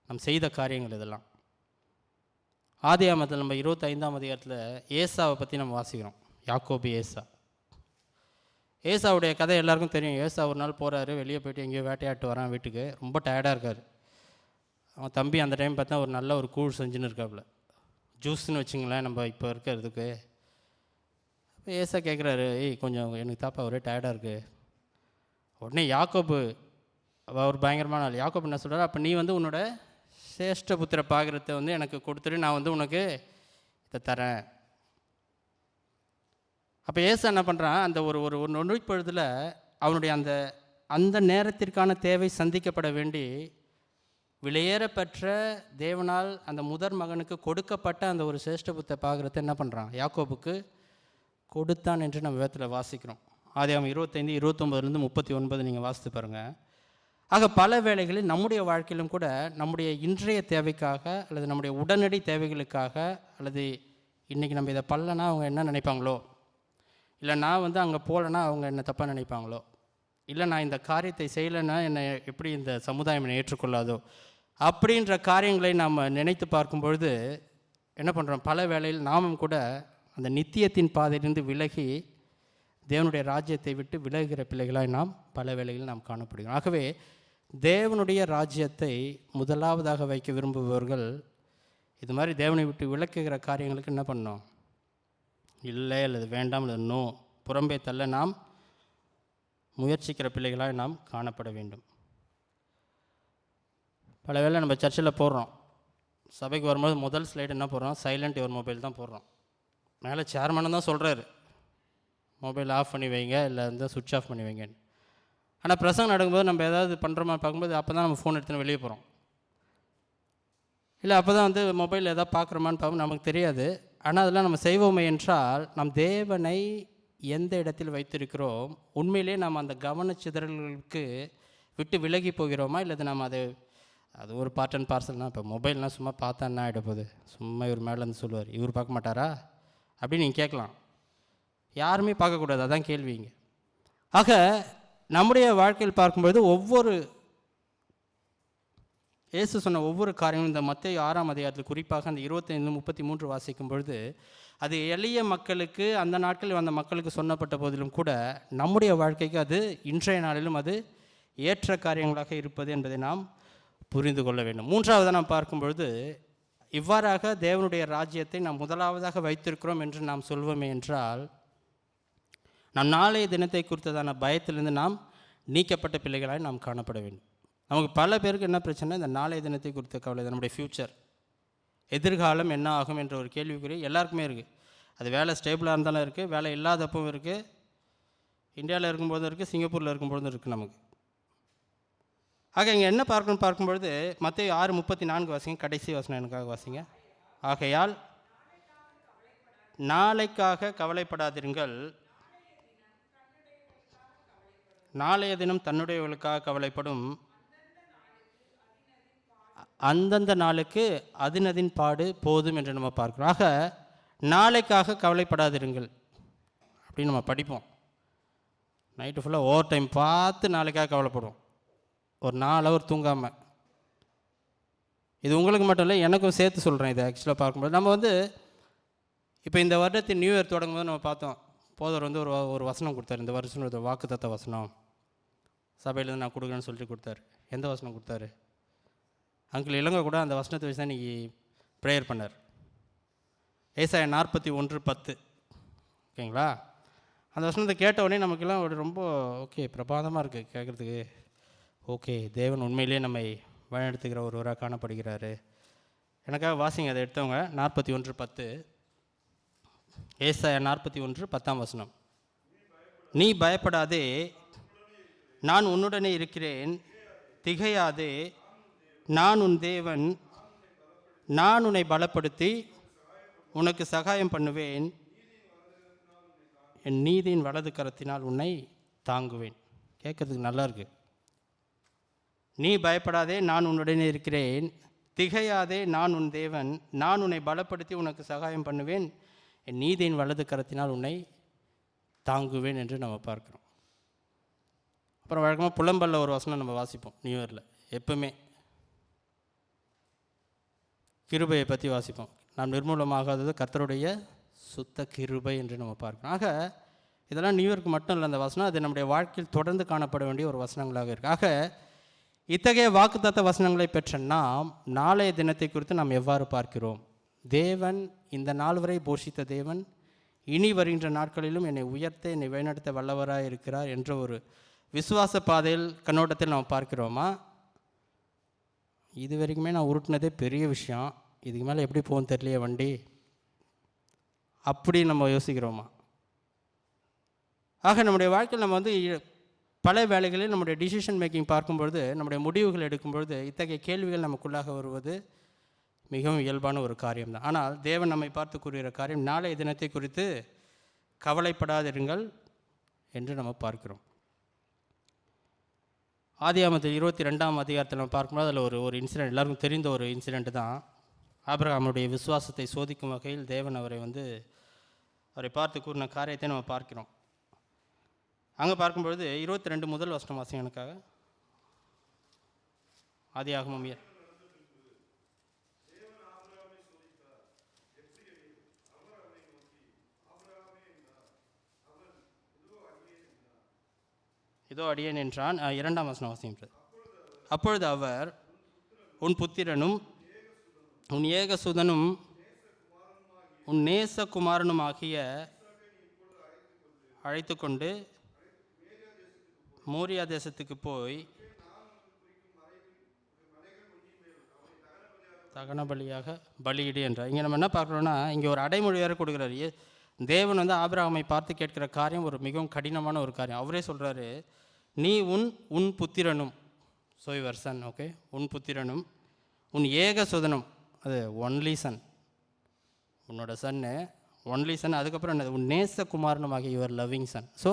நாம் செய்த காரியங்கள். இதெல்லாம் ஆதியாகமத்தில் நம்ம 25ஆம் அதிகாரத்தில் ஏசாவை பற்றி நம்ம வாசிக்கிறோம். யாக்கோபு ஏசாவுடைய கதை எல்லாருக்கும் தெரியும். ஏசா ஒரு நாள் போகிறாரு, வெளியே போய்ட்டு எங்கேயோ வேட்டையாட்டு வரான், வீட்டுக்கு ரொம்ப டயர்டாக இருக்கார். அவன் தம்பி அந்த டைம் பார்த்தா ஒரு நல்ல ஒரு கூழ் செஞ்சுன்னு இருக்காப்புல, ஜூஸ்ன்னு வச்சுங்களேன் நம்ம இப்போ இருக்கிறதுக்கு. இப்போ ஏசா கேட்குறாரு, கொஞ்சம் எனக்கு தாப்பா ஒரே டயர்டாக இருக்குது. உடனே யாக்கோபு அவர் பயங்கரமான ஆள். யாக்கோபு என்ன சொல்கிறார்? அப்போ நீ வந்து உன்னோட சேஷ்ட புத்திர பாகிரத்தை வந்து எனக்கு கொடுத்துட்டு நான் வந்து உனக்கு இதை தரேன். அப்போ இயேசு என்ன பண்ணுறான், அந்த ஒரு ஒரு ஒரு நொடிப்பொழுதில் அவனுடைய அந்த அந்த நேரத்திற்கான தேவை சந்திக்கப்பட வேண்டி விலையேறப்பெற்ற தேவனால் அந்த முதற் மகனுக்கு கொடுக்கப்பட்ட அந்த ஒரு சேஷ்டபுத்த பாத்திரத்தை என்ன பண்ணுறான், யாக்கோபுக்கு கொடுத்தான் என்று நம்ம வேதத்தில் வாசிக்கிறோம். ஆதியாகமம் 25 29 39 நீங்கள் வாசித்து பாருங்கள். ஆக பல வேளைகளில் நம்முடைய வாழ்க்கையிலும் கூட நம்முடைய இன்றைய தேவைக்காக அல்லது நம்முடைய உடனடி தேவைகளுக்காக அல்லது இன்றைக்கி நம்ம இதை பண்ணலன்னா அவங்க என்ன நினைப்பாங்களோ, இல்லை நான் அங்கே போகலன்னா அவங்க என்ன தப்பாக நினைப்பாங்களோ, இல்லை நான் இந்த காரியத்தை செய்யலைன்னா என்னை எப்படி இந்த சமுதாயம் என்னை ஏற்றுக்கொள்ளாதோ அப்படின்ற காரியங்களை நாம் நினைத்து பார்க்கும் பொழுது என்ன பண்ணுறோம், பல வேளையில் நாமும் கூட அந்த நித்தியத்தின் பாதையிலிருந்து விலகி தேவனுடைய ராஜ்யத்தை விட்டு விலகுகிற பிள்ளைகளாய் நாம் பல வேளைகளில் நாம் காணப்படுகிறோம். ஆகவே தேவனுடைய ராஜ்யத்தை முதலாவதாக வைக்க விரும்புபவர்கள் இது மாதிரி தேவனை விட்டு விலக்குகிற காரியங்களுக்கு என்ன பண்ணோம், இல்லை அல்லது வேண்டாம் அல்லது நோ புறம்பே தள்ள நாம் முயற்சிக்கிற பிள்ளைகளாக நாம் காணப்பட வேண்டும். பல வேளை நம்ம சர்ச்சில் போடுறோம், சபைக்கு வரும்போது முதல் ஸ்லைடு என்ன போடுறோம், சைலண்ட் யுவர் மொபைல் தான் போடுறோம். மேலே சேர்மனும் தான் சொல்கிறாரு மொபைல் ஆஃப் பண்ணி வைங்க, இல்லை சுவிட்ச் ஆஃப் பண்ணி வைங்கன்னு. ஆனால் பிரசங்கம் நடக்கும்போது நம்ம ஏதாவது பண்ணுறோமா பார்க்கும்போது அப்போ தான் நம்ம ஃபோன் எடுத்துன்னு வெளியே போகிறோம், இல்லை அப்போ தான் மொபைல் எதாவது பார்க்குறோமான்னு பார்க்கும், நமக்கு தெரியாது. ஆனால் அதெல்லாம் நம்ம செய்வோமே என்றால் நம் தேவனை எந்த இடத்தில் வைத்திருக்கிறோம், உண்மையிலே நாம் அந்த கவனச்சிதறல்களுக்கு விட்டு விலகி போகிறோமா, இல்லை நாம் அது ஒரு பார்ட் அண்ட் பார்சல்னால் இப்போ மொபைல்னால் சும்மா பார்த்தா என்ன ஆகிட போகுது, சும்மா இவர் மேலேருந்து சொல்லுவார், இவர் பார்க்க மாட்டாரா அப்படின்னு நீங்கள் கேட்கலாம். யாருமே பார்க்கக்கூடாது, அதான் கேள்விங்க. ஆக நம்முடைய வாழ்க்கையில் பார்க்கும்பொழுது ஒவ்வொரு இயேசு சொன்ன ஒவ்வொரு காரியங்களும் இந்த மத்தேயு 6ஆம் அதிகாரத்தில் குறிப்பாக அந்த 25-33 வாசிக்கும் பொழுது அது எளிய மக்களுக்கு அந்த நாட்களில் வந்த மக்களுக்கு சொன்னப்பட்ட போதிலும் கூட நம்முடைய வாழ்க்கைக்கு அது இன்றைய நாளிலும் அது ஏற்ற காரியங்களாக இருப்பது என்பதை நாம் புரிந்து கொள்ள வேண்டும். மூன்றாவதாக நாம் பார்க்கும்பொழுது இவ்வாறாக தேவனுடைய ராஜ்யத்தை நாம் முதலாவதாக வைத்திருக்கிறோம் என்று நாம் சொல்வோமே என்றால் நாம் நாளைய தினத்தை குறித்ததான பயத்திலிருந்து நாம் நீக்கப்பட்ட பிள்ளைகளாய் நாம் காணப்பட வேண்டும். நமக்கு பல பேருக்கு என்ன பிரச்சனை, இந்த நாளைய தினத்தை குறித்த கவலை, நம்முடைய ஃப்யூச்சர், எதிர்காலம் என்ன ஆகும் என்ற ஒரு கேள்விக்குறி எல்லாருக்குமே இருக்குது. அது வேலை ஸ்டேபிளாக இருந்தாலும் இருக்குது, வேலை இல்லாதப்பவும் இருக்குது, இந்தியாவில் இருக்கும்போதும் இருக்குது, சிங்கப்பூரில் இருக்கும்போதும் இருக்குது நமக்கு. ஆக இங்கே என்ன பார்க்கணும்னு பார்க்கும்பொழுது மத்தேயு 6:34 வாசிங்க, கடைசி வசனம் எனக்காக வாசிங்க. ஆகையால் நாளைக்காக கவலைப்படாதிருங்கள், நாளைய தினம் தன்னுடையவர்களுக்காக கவலைப்படும், அந்தந்த நாளுக்கு அதினதின் பாடு போதும் என்று நம்ம பார்க்குறோம். ஆக நாளைக்காக கவலைப்படாதிருங்கள் அப்படின்னு நம்ம படிப்போம். நைட்டு ஃபுல்லாக ஓவர் டைம் பார்த்து நாளைக்காக கவலைப்படுவோம், ஒரு 4 ஹவர் தூங்காமல். இது உங்களுக்கு மட்டும் இல்லை, எனக்கும் சேர்த்து சொல்கிறேன். இது ஆக்சுவலாக பார்க்கும்போது நம்ம இப்போ இந்த வருடத்தின் நியூ இயர் தொடங்கும்போது நம்ம பார்த்தோம், போதர் ஒரு வசனம் கொடுத்தாரு, இந்த வருஷம் ஒரு வாக்குத்தத்த வசனம் சபையிலேருந்து நான் கொடுக்குறேன்னு சொல்லிட்டு கொடுத்தாரு. எந்த வசனம் கொடுத்தாரு? அங்கிள் இளங்க கூட அந்த வசனத்தை வச்சு தான் இன்றைக்கி ப்ரேயர் பண்ணார். ஏசாயா 41:10. ஓகேங்களா? அந்த வசனத்தை கேட்ட உடனே நமக்கெல்லாம் ரொம்ப ஓகே, பிரபாதமாக இருக்குது கேட்குறதுக்கு. ஓகே, தேவன் உண்மையிலேயே நம்மை வழிநடத்துகிற ஒருவராக காணப்படுகிறாரு. எனக்காக வாசிங்க, அதை எடுத்தவங்க. 41:10, ஏசாயா 41:10 வசனம். நீ பயப்படாதே, நான் உன்னுடனே இருக்கிறேன், திகையாதே, நான் உன் தேவன், நான் உன்னை பலப்படுத்தி உனக்கு சகாயம் பண்ணுவேன், என் நீதியின் வலது கரத்தினால் உன்னை தாங்குவேன். கேட்கறதுக்கு நல்லா இருக்கு. நீ பயப்படாதே, நான் உன்னுடனே இருக்கிறேன், திகையாதே, நான் உன் தேவன், நான் உன்னை பலப்படுத்தி உனக்கு சகாயம் பண்ணுவேன், என் நீதியின் வலது கரத்தினால் உன்னை தாங்குவேன் என்று நம்ம பார்க்குறோம். அப்புறம் வழக்கமாக புலம்பல்ல ஒரு வசனம் நம்ம வாசிப்போம் நியூ இயரில். எப்பவுமே கிருபையை பற்றி வாசிப்போம். நாம் நிர்மூலமாகாதது கர்த்தருடைய சுத்த கிருபை என்று நம்ம பார்க்கணும். ஆக இதெல்லாம் நியூ இயர்க்கு மட்டும் இல்லை அந்த வசனம், அது நம்முடைய வாழ்க்கையில் தொடர்ந்து காணப்பட வேண்டிய ஒரு வசனங்களாக இருக்குது. ஆக இத்தகைய வாக்குத்தத்த வசனங்களை பெற்ற நாம் நாளைய தினத்தை குறித்து நாம் எவ்வாறு பார்க்கிறோம்? தேவன் இந்த நாள் வரை போஷித்த தேவன் இனி வருகின்ற நாட்களிலும் என்னை உயர்த்த என்னை வழிநடத்த வல்லவராக இருக்கிறார் என்ற ஒரு விசுவாச பாதையில் கண்ணோட்டத்தில் நாம் பார்க்கிறோமா? இது வரைக்குமே நான் உருட்டினதே பெரிய விஷயம், இதுக்கு மேலே எப்படி போகும் தெரியலையே வண்டி, அப்படி நம்ம யோசிக்கிறோமா? ஆக நம்முடைய வாழ்க்கையில் நம்ம வந்து பல வேலைகளில் நம்முடைய டிசிஷன் மேக்கிங் பார்க்கும்பொழுது, நம்முடைய முடிவுகள் எடுக்கும்பொழுது இத்தகைய கேள்விகள் நமக்குள்ளாக வருவது மிகவும் இயல்பான ஒரு காரியம்தான். ஆனால் தேவன் நம்மை பார்த்து கூறுகிற காரியம், நாளைய தினத்தை குறித்து கவலைப்படாதிருங்கள் என்று நம்ம பார்க்கிறோம். ஆதியாகமத்தில் 22ஆம் அதிகாரத்தில் நம்ம பார்க்கும்போது அதில் ஒரு இன்சிடென்ட், எல்லாருக்கும் தெரிந்த ஒரு இன்சிடென்ட் தான். ஆபிரகாமுடைய விசுவாசத்தை சோதிக்கும் வகையில் தேவன் அவரை பார்த்து கூறின காரியத்தை நம்ம பார்க்கிறோம். அங்கே பார்க்கும்பொழுது 22 முதல் வசனம் வாசிங்க எனக்காக. ஆதியாகமம் இதோ அடியேன் என்றான். 2ஆம் வசனம் வாசிங்க. அப்பொழுது அவர், உன் புத்திரனும் உன் ஏகசுதனும் உன் நேசகுமாரனும் ஆகிய அழைத்து கொண்டு மோரியா தேசத்துக்கு போய் தகன பலியாக பலியிடு என்றார். இங்கே நம்ம என்ன பார்க்குறோன்னா, இங்கே ஒரு அடைமொழி வேறு கொடுக்குறாரு. தேவன் வந்து ஆபிரகாமை பார்த்து கேட்கிற காரியம் ஒரு மிகவும் கடினமான ஒரு காரியம். அவரே சொல்கிறாரு, நீ உன் புத்திரனும், ஸோ யுவர் சன், ஓகே, உன் புத்திரனும் உன் ஏகசுதனும், அது ஒன்லி சன், உன்னோட சன்னு ஒன்லி சன். அதுக்கப்புறம் என்னது, உன் நேசகுமாரனும் ஆகிய யுவர் லவ்விங் சன். ஸோ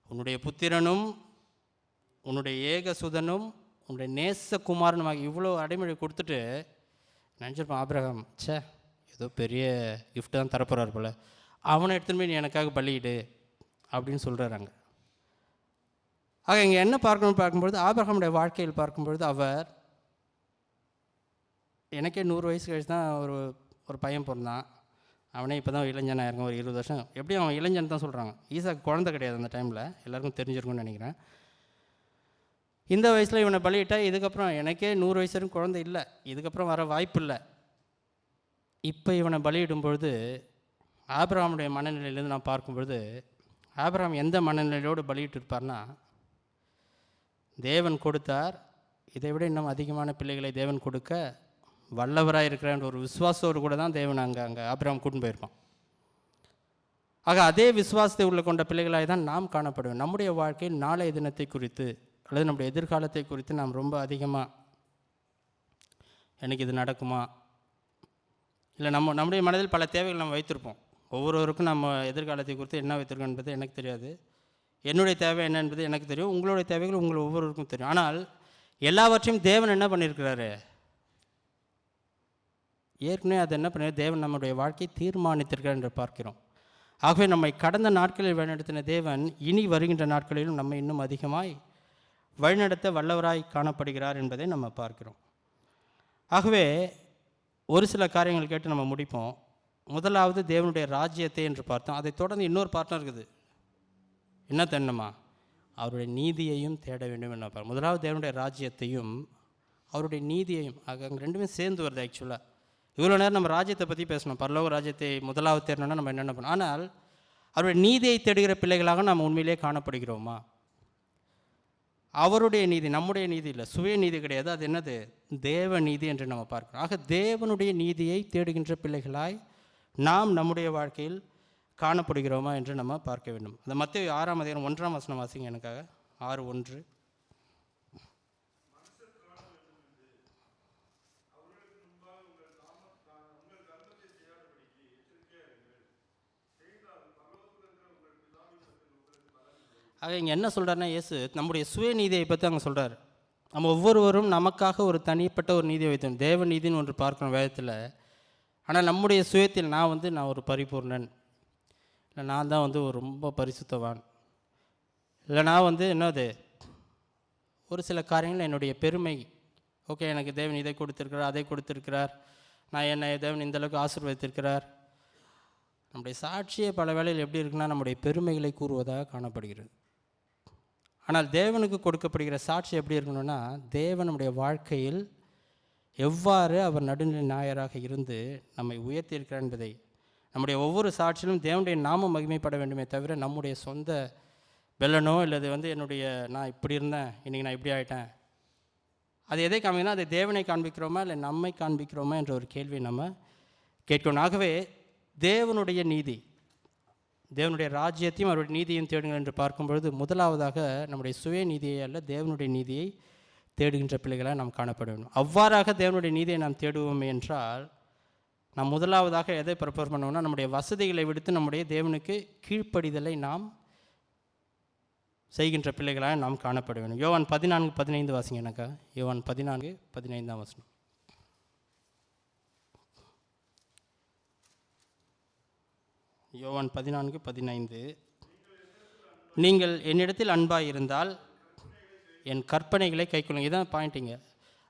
உன்னுடைய புத்திரனும் உன்னுடைய ஏகசுதனும் உன்னுடைய நேசகுமாரனும் ஆகிய இவ்வளோ அடைமொழி கொடுத்துட்டு நினச்சிருப்பான் ஆபிரகாம், ஏதோ பெரிய கிஃப்ட் தான் தரப்போகிறார் போல், அவனை எடுத்துன்னு போய் நீ எனக்காக பலியிடு அப்படின்னு சொல்கிறாங்க. ஆக இங்கே என்ன பார்க்கும்பொழுது, ஆபிரகாமுடைய வாழ்க்கையில் பார்க்கும்பொழுது, அவர் எனக்கே 100 வயசு கழிச்சு தான் ஒரு பையன் பிறந்தான். அவனே இப்போ தான் இளைஞனாக இருக்கும், ஒரு 20 வருஷம். எப்படியும் அவன் இளைஞன் தான் சொல்கிறாங்க. ஈசாக்கு குழந்தை கிடையாது அந்த டைமில், எல்லாருக்கும் தெரிஞ்சிருக்கும்னு நினைக்கிறேன். இந்த வயசில் இவனை பலியிட்டால் இதுக்கப்புறம் எனக்கே 100 வயசு வரைக்கும் குழந்தை இல்லை, இதுக்கப்புறம் வர வாய்ப்பு இல்லை. இப்போ இவனை பலியிடும் பொழுது ஆபிரகாமுடைய மனநிலையிலேருந்து நான் பார்க்கும்பொழுது, ஆபிரகாம் எந்த மனநிலையோடு பலியிட்டு இருப்பார்னா, தேவன் கொடுத்தார், இதை விட இன்னும் அதிகமான பிள்ளைகளை தேவன் கொடுக்க வல்லவராக இருக்கிற ஒரு விசுவாசத்தோடு கூட தான் தேவன் அங்கே ஆபிரகாம் கூட்டின்னு போயிருப்பான். ஆக அதே விசுவாசத்தை உள்ள கொண்ட பிள்ளைகளாக தான் நாம் காணப்படுவோம். நம்முடைய வாழ்க்கையில் நாளைய தினத்தை குறித்து அல்லது நம்முடைய எதிர்காலத்தை குறித்து நாம் ரொம்ப அதிகமாக, எனக்கு இது நடக்குமா, இல்லை நம்முடைய மனதில் பல தேவைகள் நம்ம வைத்திருப்போம். ஒவ்வொருவருக்கும் நம்ம எதிர்காலத்தை குறித்து என்ன வைத்திருக்கோம் என்பது எனக்கு தெரியாது. என்னுடைய தேவை என்ன என்பது எனக்கு தெரியும், உங்களுடைய தேவைகள் உங்கள் ஒவ்வொருவருக்கும் தெரியும். ஆனால் எல்லாவற்றையும் தேவன் என்ன பண்ணியிருக்கிறாரு, ஏற்கனவே அது என்ன பண்ண தேவன் நம்முடைய வாழ்க்கையை தீர்மானித்திருக்கிறார் என்று பார்க்கிறோம். ஆகவே நம்மை கடந்த நாட்களில் வழிநடத்தின தேவன் இனி வருகின்ற நாட்களிலும் நம்மை இன்னும் அதிகமாய் வழிநடத்த வல்லவராய் காணப்படுகிறார் என்பதை நம்ம பார்க்கிறோம். ஆகவே ஒரு சில காரியங்கள் கேட்டு நம்ம முடிப்போம். முதலாவது தேவனுடைய ராஜ்யத்தை என்று பார்த்தோம். அதை தொடர்ந்து இன்னொரு பார்ட்னர் இருக்குது. என்ன தென்னமா, அவருடைய நீதியையும் தேட வேண்டும் என்ன பார்ப்போம். முதலாவது தேவனுடைய ராஜ்யத்தையும் அவருடைய நீதியையும், அங்கே ரெண்டுமே சேர்ந்து வருது. ஆக்சுவலாக இவ்வளோ நேரம் நம்ம ராஜ்யத்தை பற்றி பேசணும், பரலோக ராஜ்யத்தை முதலாவது தேடணும்னா நம்ம என்னென்ன பண்ணோம். ஆனால் அவருடைய நீதியை தேடுகிற பிள்ளைகளாக நாம் உண்மையிலே காணப்படுகிறோமா? அவருடைய நீதி, நம்முடைய நீதி இல்லை, சுய நீதி கிடையாது, அது என்னது, தேவ நீதி என்று நம்ம பார்க்கிறோம். ஆக தேவனுடைய நீதியை தேடுகின்ற பிள்ளைகளாய் நாம் நம்முடைய வாழ்க்கையில் காணப்படுகிறோமா என்று நம்ம பார்க்க வேண்டும். அந்த மத்தேயு 6ஆம் அதிகாரம் 1ஆம் வசனம் வாசிங்க எனக்காக. 6:1. ஆக இங்கே என்ன சொல்கிறாருன்னா, இயேசு நம்முடைய சுயநீதியை பற்றி அங்கே சொல்கிறார். நம்ம ஒவ்வொருவரும் நமக்காக ஒரு தனிப்பட்ட ஒரு நீதியை வைத்தோம், தேவ நீதினு ஒன்று பார்க்கணும் வேதத்தில். ஆனால் நம்முடைய சுயத்தில் நான் ஒரு பரிபூர்ணன், இல்லை நான் தான் ஒரு ரொம்ப பரிசுத்தவான், இல்லை நான் என்னது ஒரு சில காரியங்கள் என்னுடைய பெருமை, ஓகே எனக்கு தேவன் இதை கொடுத்துருக்கிறார், அதை கொடுத்துருக்கிறார், நான் என்னை தேவன் இந்தளவுக்கு ஆசீர்வதித்திருக்கிறார். நம்முடைய சாட்சியே பல வேளையில் எப்படி இருக்குன்னா நம்முடைய பெருமைகளை கூறுவதாக காணப்படுகிறது. ஆனால் தேவனுக்கு கொடுக்கப்படுகிற சாட்சி எப்படி இருக்கணும்னா, தேவன் நம்முடைய வாழ்க்கையில் எவ்வாறு அவர் நடுநிலை நாயராக இருந்து நம்மை உயர்த்தியிருக்கிறார் என்பதை, நம்முடைய ஒவ்வொரு சாட்சியிலும் தேவனுடைய நாமம் மகிமைப்பட வேண்டுமே தவிர நம்முடைய சொந்த வெல்லனோ இல்லது என்னுடைய நான் இப்படி இருந்தேன் இன்றைக்கி நான் இப்படி ஆகிட்டேன், அது எதை காமிக்கணும், அதை தேவனை காண்பிக்கிறோமா இல்லை நம்மை காண்பிக்கிறோமா என்ற ஒரு கேள்வியை நம்ம கேட்கணும். ஆகவே தேவனுடைய நீதி, தேவனுடைய ராஜ்யத்தையும் அவருடைய நீதியையும் தேடுங்கள் என்று பார்க்கும்பொழுது முதலாவதாக நம்முடைய சுய நீதியை அல்ல தேவனுடைய நீதியை தேடுகின்ற பிள்ளைகளாக நாம் காணப்பட வேண்டும். அவ்வாறாக தேவனுடைய நீதியை நாம் தேடுவோம் என்றால் நாம் முதலாவதாக எதை ப்ரிப்பேர் பண்ணுவோம்னா நம்முடைய வசதிகளை விடுத்து நம்முடைய தேவனுக்கு கீழ்ப்படிதலை நாம் செய்கின்ற பிள்ளைகளாக நாம் காணப்பட வேண்டும். யோவான் 14:15 வாசிங்க எனக்கா. யோவான் 14:15 வசனம். யோவான் 14:15 நீங்கள் என்னிடத்தில் அன்பாய் இருந்தால் என் கற்பனைகளை கைக்கொள்ளுங்க. இதுதான் பாயிண்டிங்க.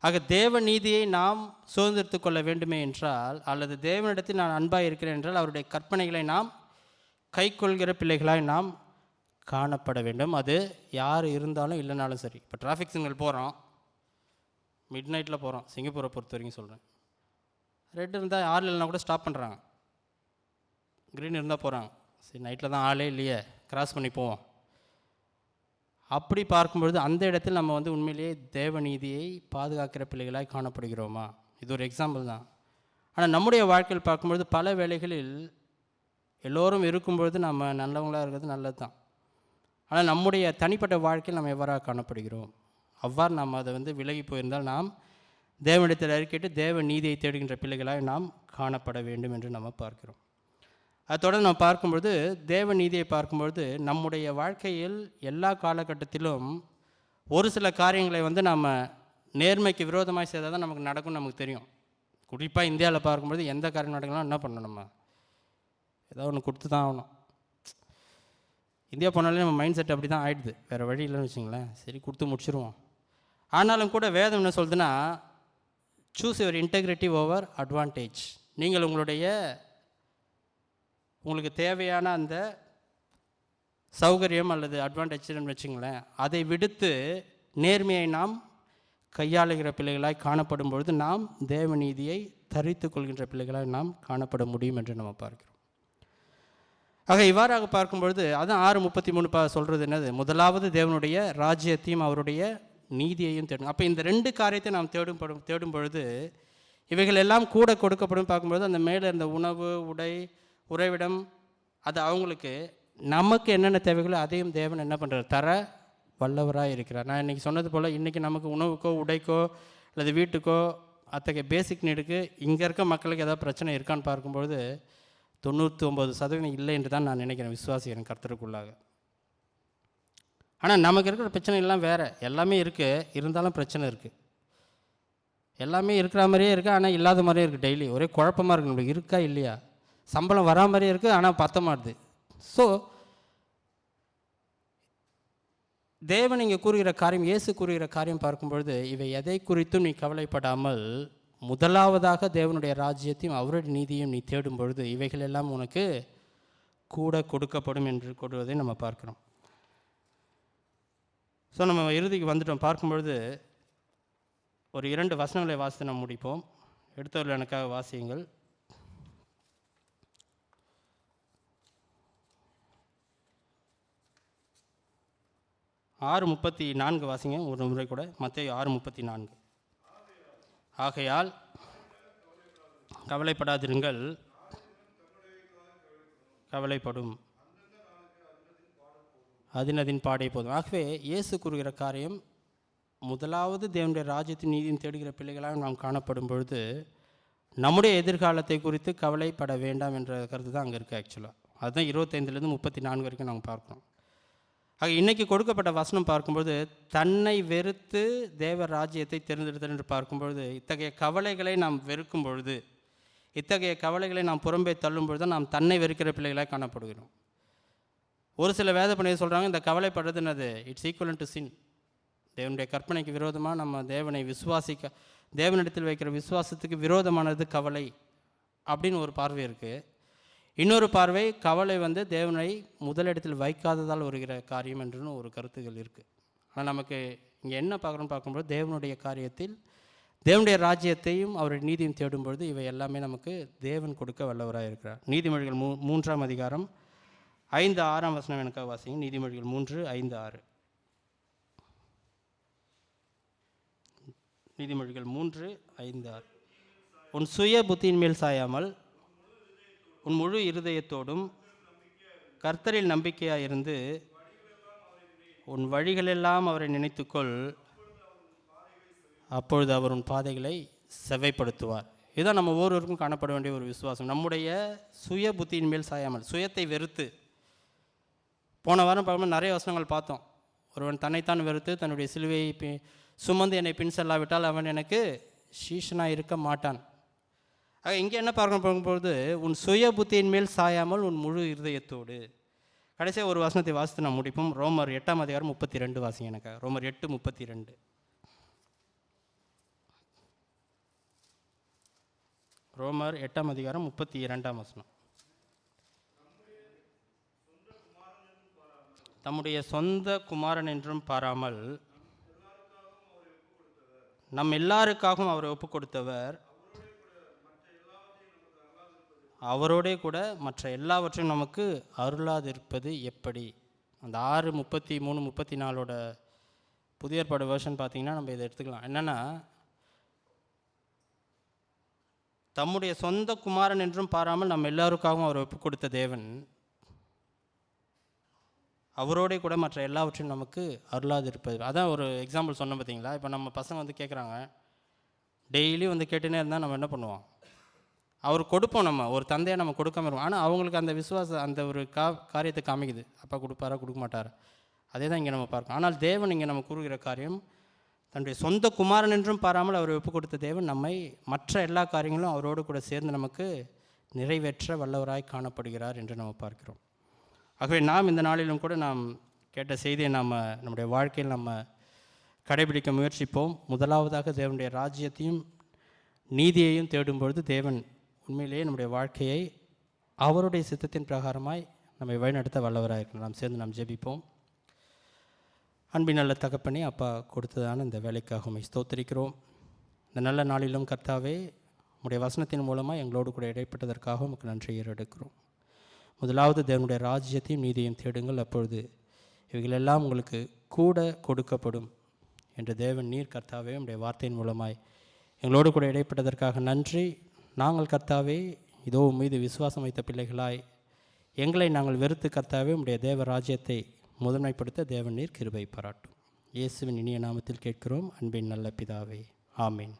ஆக தேவ நீதியை நாம் சுதந்திரத்து கொள்ள வேண்டுமே என்றால், அல்லது தேவனிடத்தில் நான் அன்பாய் இருக்கிறேன் என்றால் அவருடைய கற்பனைகளை நாம் கைக்கொள்கிற பிள்ளைகளாய் நாம் காணப்பட வேண்டும். அது யார் இருந்தாலும் இல்லைனாலும் சரி. இப்போ டிராஃபிக் சிக்னல் போகிறோம், மிட் நைட்டில் போகிறோம், சிங்கப்பூரை பொறுத்த வரைக்கும் சொல்கிறேன். ரெட் இருந்தால் யார் இல்லைனா கூட ஸ்டாப் பண்ணுறாங்க, க்ரீன் இருந்தால் போகிறாங்க. சரி நைட்டில் தான் ஆளே இல்லையே, கிராஸ் பண்ணி போவோம். அப்படி பார்க்கும்பொழுது அந்த இடத்தில் நம்ம உண்மையிலேயே தேவநீதியை பாதுகாக்கிற பிள்ளைகளாய் காணப்படுகிறோமா? இது ஒரு எக்ஸாம்பிள் தான். ஆனால் நம்முடைய வாழ்க்கையில் பார்க்கும்பொழுது பல வேளைகளில் எல்லோரும் இருக்கும்பொழுது நம்ம நல்லவங்களாக இருக்கிறது நல்லது தான். ஆனால் நம்முடைய தனிப்பட்ட வாழ்க்கையில் நம்ம எவ்வாறாக காணப்படுகிறோம்? அவ்வாறு நாம் அதை விலகி போயிருந்தால் நாம் தேவனிடத்தில் அறிக்கையிட்டு தேவ நீதியை தேடுகின்ற பிள்ளைகளாக நாம் காணப்பட வேண்டும் என்று நம்ம பார்க்கிறோம். அது தொடர்ந்து நம்ம பார்க்கும்பொழுது தேவ நீதியை பார்க்கும்பொழுது நம்முடைய வாழ்க்கையில் எல்லா காலகட்டத்திலும் ஒரு சில காரியங்களை நம்ம நேர்மைக்கு விரோதமாக செய்தால் தான் நமக்கு நடக்கும்னு நமக்கு தெரியும். குறிப்பாக இந்தியாவில் பார்க்கும்பொழுது எந்த காரியம் நடக்கலாம் என்ன பண்ணணும், நம்ம ஏதாவது ஒன்று கொடுத்து தான் ஆகணும். இந்தியா போனாலே நம்ம மைண்ட் செட் அப்படி தான் ஆகிடுது, வேறு வழி இல்லைன்னு வச்சுங்களேன். சரி கொடுத்து முடிச்சிருவோம். ஆனாலும் கூட வேதம் என்ன சொல்லுதுன்னா, choose your integrity over advantage. நீங்கள் உங்களுக்கு தேவையான அந்த சௌகரியம் அல்லது அட்வான்டேஜ்னு வச்சுங்களேன், அதை விடுத்து நேர்மையை நாம் கையாளுகிற பிள்ளைகளாய் காணப்படும் பொழுது நாம் தேவநீதியை தரித்து கொள்கின்ற பிள்ளைகளாய் நாம் காணப்பட முடியும் என்று நம்ம பார்க்கிறோம். ஆக இவ்வாறாக பார்க்கும்பொழுது அதான் 6:33 சொல்கிறது என்னது, முதலாவது தேவனுடைய ராஜ்யத்தையும் அவருடைய நீதியையும் தேடும். அப்போ இந்த 2 காரியத்தை நாம் தேடும் பொழுது இவைகள் எல்லாம் கூட கொடுக்கப்படும். பார்க்கும்பொழுது அந்த மேலே இருந்த உணவு, உடை, உறைவிடம், அது அவங்களுக்கு நமக்கு என்னென்ன தேவைகளோ அதையும் தேவன் என்ன பண்ணுறார், தர வல்லவராக இருக்கிறார். நான் இன்றைக்கி சொன்னது போல் இன்றைக்கி நமக்கு உணவுக்கோ உடைக்கோ அல்லது வீட்டுக்கோ அத்தகைய பேசிக் நீடுக்கு இங்கே இருக்க மக்களுக்கு ஏதாவது பிரச்சனை இருக்கான்னு பார்க்கும்பொழுது 99% இல்லை என்று தான் நான் நினைக்கிறேன், விசுவாசிக்கிறேன் கர்த்தருக்குள்ளாக. ஆனால் நமக்கு இருக்கிற பிரச்சனை எல்லாம் வேறு, எல்லாமே இருக்குது, இருந்தாலும் பிரச்சனை இருக்குது. எல்லாமே இருக்கிற மாதிரியே இருக்குது, ஆனால் இல்லாத மாதிரியே இருக்குது. டெய்லி ஒரே குழப்பமாக இருக்குது, நம்மளுக்கு இருக்கா இல்லையா. சம்பளம் வரா மாதிரியே இருக்குது, ஆனால் பத்த மாட்டுது. ஸோ தேவன் இங்கே கூறுகிற காரியம், இயேசு கூறுகிற காரியம் பார்க்கும்பொழுது இவை எதை குறித்தும் நீ கவலைப்படாமல் முதலாவதாக தேவனுடைய ராஜ்யத்தையும் அவருடைய நீதியையும் நீ தேடும் பொழுது இவைகள் எல்லாம் உனக்கு கூட கொடுக்கப்படும் என்று கொடுவதை நம்ம பார்க்குறோம். ஸோ நம்ம இறுதிக்கு வந்துட்டோம். பார்க்கும்பொழுது ஒரு 2 வசனங்களை வாசித்து நம்ம முடிப்போம். எடுத்தவர்கள் எனக்காக வாசியுங்கள். 6:34 வாசிங்க ஒரு முறை கூட. மத்தேயு 6:34. ஆகையால் கவலைப்படாதிருங்கள், கவலைப்படும் அதினதின் பாடே போதும். ஆகவே இயேசு கூறுகிற காரியம், முதலாவது தேவனுடைய ராஜ்யத்தின் நீதியும் தேடுகிற பிள்ளைகளாக நாம் காணப்படும் பொழுது நம்முடைய எதிர்காலத்தை குறித்து கவலைப்பட வேண்டாம் என்ற கருத்து தான் அங்கே இருக்குது. ஆக்சுவலாக அதுதான் 25லேருந்து 34 வரைக்கும் நாங்கள் பார்க்குறோம். ஆக இன்றைக்கி கொடுக்கப்பட்ட வசனம் பார்க்கும்பொழுது தன்னை வெறுத்து தேவ ராஜ்யத்தை தேர்ந்தெடுத்தல் என்று பார்க்கும்பொழுது இத்தகைய கவலைகளை நாம் வெறுக்கும் பொழுது, இத்தகைய கவலைகளை நாம் புறம்பே தள்ளும் பொழுது தான் நாம் தன்னை வெறுக்கிற பிள்ளைகளாக காணப்படுகிறோம். ஒரு சில வேத பணியை சொல்கிறாங்க, இந்த கவலைப்படுறது என்னது, இட்ஸ் ஈக்குவலன் டு சின். தேவனுடைய கற்பனைக்கு விரோதமாக நம்ம தேவனை தேவனிடத்தில் வைக்கிற விசுவாசத்துக்கு விரோதமானது கவலை அப்படின்னு ஒரு பார்வை இருக்குது. இன்னொரு பார்வை, கவலை தேவனை முதலிடத்தில் வைக்காததால் வருகிற காரியம் என்றுன்னு ஒரு கருத்துகள் இருக்குது. ஆனால் நமக்கு இங்கே என்ன பார்க்குறோன்னு பார்க்கும்போது தேவனுடைய காரியத்தில் தேவனுடைய ராஜ்யத்தையும் அவருடைய நீதியும் தேடும்பொழுது இவை எல்லாமே நமக்கு தேவன் கொடுக்க வல்லவராக இருக்கிறார். நீதிமொழிகள் 3ஆம் அதிகாரம் 5-6 வசனம் எனக்காக வாசிங்க. நீதிமொழிகள் 3:5-6. நீதிமொழிகள் 3:5-6. உன் சுய புத்தியின் மேல் சாயாமல் உன் முழு இருதயத்தோடும் கர்த்தரில் நம்பிக்கையாக இருந்து உன் வழிகளெல்லாம் அவரை நினைத்துக்கொள், அப்பொழுது அவர் உன் பாதைகளை செவ்வைப்படுத்துவார். இதுதான் நம்ம ஒவ்வொருவருக்கும் காணப்பட வேண்டிய ஒரு விசுவாசம். நம்முடைய சுய புத்தியின் மேல் சாயாமல், சுயத்தை வெறுத்து. போன வாரம் பார்க்கும்போது நிறைய வசனங்கள் பார்த்தோம். ஒருவன் தன்னைத்தான் வெறுத்து தன்னுடைய சிலுவையை சுமந்து என்னை பின் செல்லாவிட்டால் அவன் எனக்கு சீஷனாக இருக்க மாட்டான். ஆக இங்கே என்ன பார்க்கும்பொழுது, உன் சுய புத்தியின் மேல் சாயாமல் உன் முழு இருதயத்தோடு. கடைசியாக ஒரு வசனத்தை வாசித்து நான் முடிப்போம். ரோமர் 8:32 வாசிங்க எனக்கு. ரோமர் 8:32. ரோமர் 8:32. தம்முடைய சொந்த குமாரன் என்றும் பாராமல் நம் எல்லாருக்காகவும் அவரை ஒப்பு கொடுத்தவர், அவரோடே கூட மற்ற எல்லாவற்றையும் நமக்கு அருளாதிருப்பது எப்படி? அந்த 6:33-34 புதிய ஏற்பாடு வேர்ஷன் பார்த்தீங்கன்னா நம்ம இதை எடுத்துக்கலாம். என்னென்னா, தம்முடைய சொந்த குமாரன் என்றும் பாராமல் நம்ம எல்லாருக்காகவும் அவர் ஒப்பு கொடுத்த தேவன், அவரோடே கூட மற்ற எல்லாவற்றையும் நமக்கு அருளாதிருப்பது. அதான் ஒரு எக்ஸாம்பிள் சொன்ன பார்த்தீங்களா? இப்போ நம்ம பசங்க கேட்குறாங்க, டெய்லி கேட்டுனே இருந்தால் நம்ம என்ன பண்ணுவோம்? அவர் கொடுப்போம். நம்ம ஒரு தந்தையை நம்ம கொடுக்காம இருக்கோம். ஆனால் அவங்களுக்கு அந்த விசுவாசம், அந்த ஒரு காரியத்தை காமிக்குது. அப்பா கொடுப்பாரா கொடுக்க மாட்டார். அதே தான் இங்கே நம்ம பார்க்கணும். ஆனால் தேவன் இங்கே நம்ம கூறுகிற காரியம், தன்னுடைய சொந்த குமாரன் என்றும் பாராமல் அவர் ஒப்பு கொடுத்த தேவன் நம்மை மற்ற எல்லா காரியங்களும் அவரோடு கூட சேர்ந்து நமக்கு நிறைவேற்ற வல்லவராய் காணப்படுகிறார் என்று நம்ம பார்க்கிறோம். ஆகவே நாம் இந்த நாளிலும் கூட நாம் கேட்ட செய்தியை நம்முடைய வாழ்க்கையில் நம்ம கடைபிடிக்க முயற்சிப்போம். முதலாவதாக தேவனுடைய ராஜ்யத்தையும் நீதியையும் தேடும் பொழுது தேவன் உண்மையிலேயே நம்முடைய வாழ்க்கையை அவருடைய சித்தத்தின் பிரகாரமாய் நம்மை வழிநடத்த வல்லவராக இருக்கணும். நாம் சேர்ந்து நாம் ஜெபிப்போம். அன்பின் நல்ல தகப்பனே, அப்பா கொடுத்ததான இந்த வேலைக்காக உம்மை ஸ்தோத்திரிக்கிறோம். இந்த நல்ல நாளிலும் கர்த்தாவே, உம்முடைய வசனத்தின் மூலமாக எங்களோடு கூட இடைப்பட்டதற்காக உமக்கு நன்றி ஏறெடுக்கிறோம். முதலாவது தேவனுடைய ராஜ்யத்தையும் நீதியையும் தேடுங்கள், அப்பொழுது இவைகளெல்லாம் உங்களுக்கு கூட கொடுக்கப்படும் என்று தேவன் நீர் கர்த்தாவே உம்முடைய வார்த்தையின் மூலமாய் எங்களோடு கூட இடைப்பட்டதற்காக நன்றி. நாங்கள் கர்த்தாவே இதோ மீது விசுவாசம் வைத்த பிள்ளைகளாய் எங்களை நாங்கள் வெறுத்து கர்த்தாவே உம்முடைய தேவ ராஜ்யத்தை முதன்மைப்படுத்த தேவன் நீர் கிருபை பாராட்டும். இயேசுவின் இனிய நாமத்தில் கேட்கிறோம், அன்பின் நல்ல பிதாவே, ஆமீன்.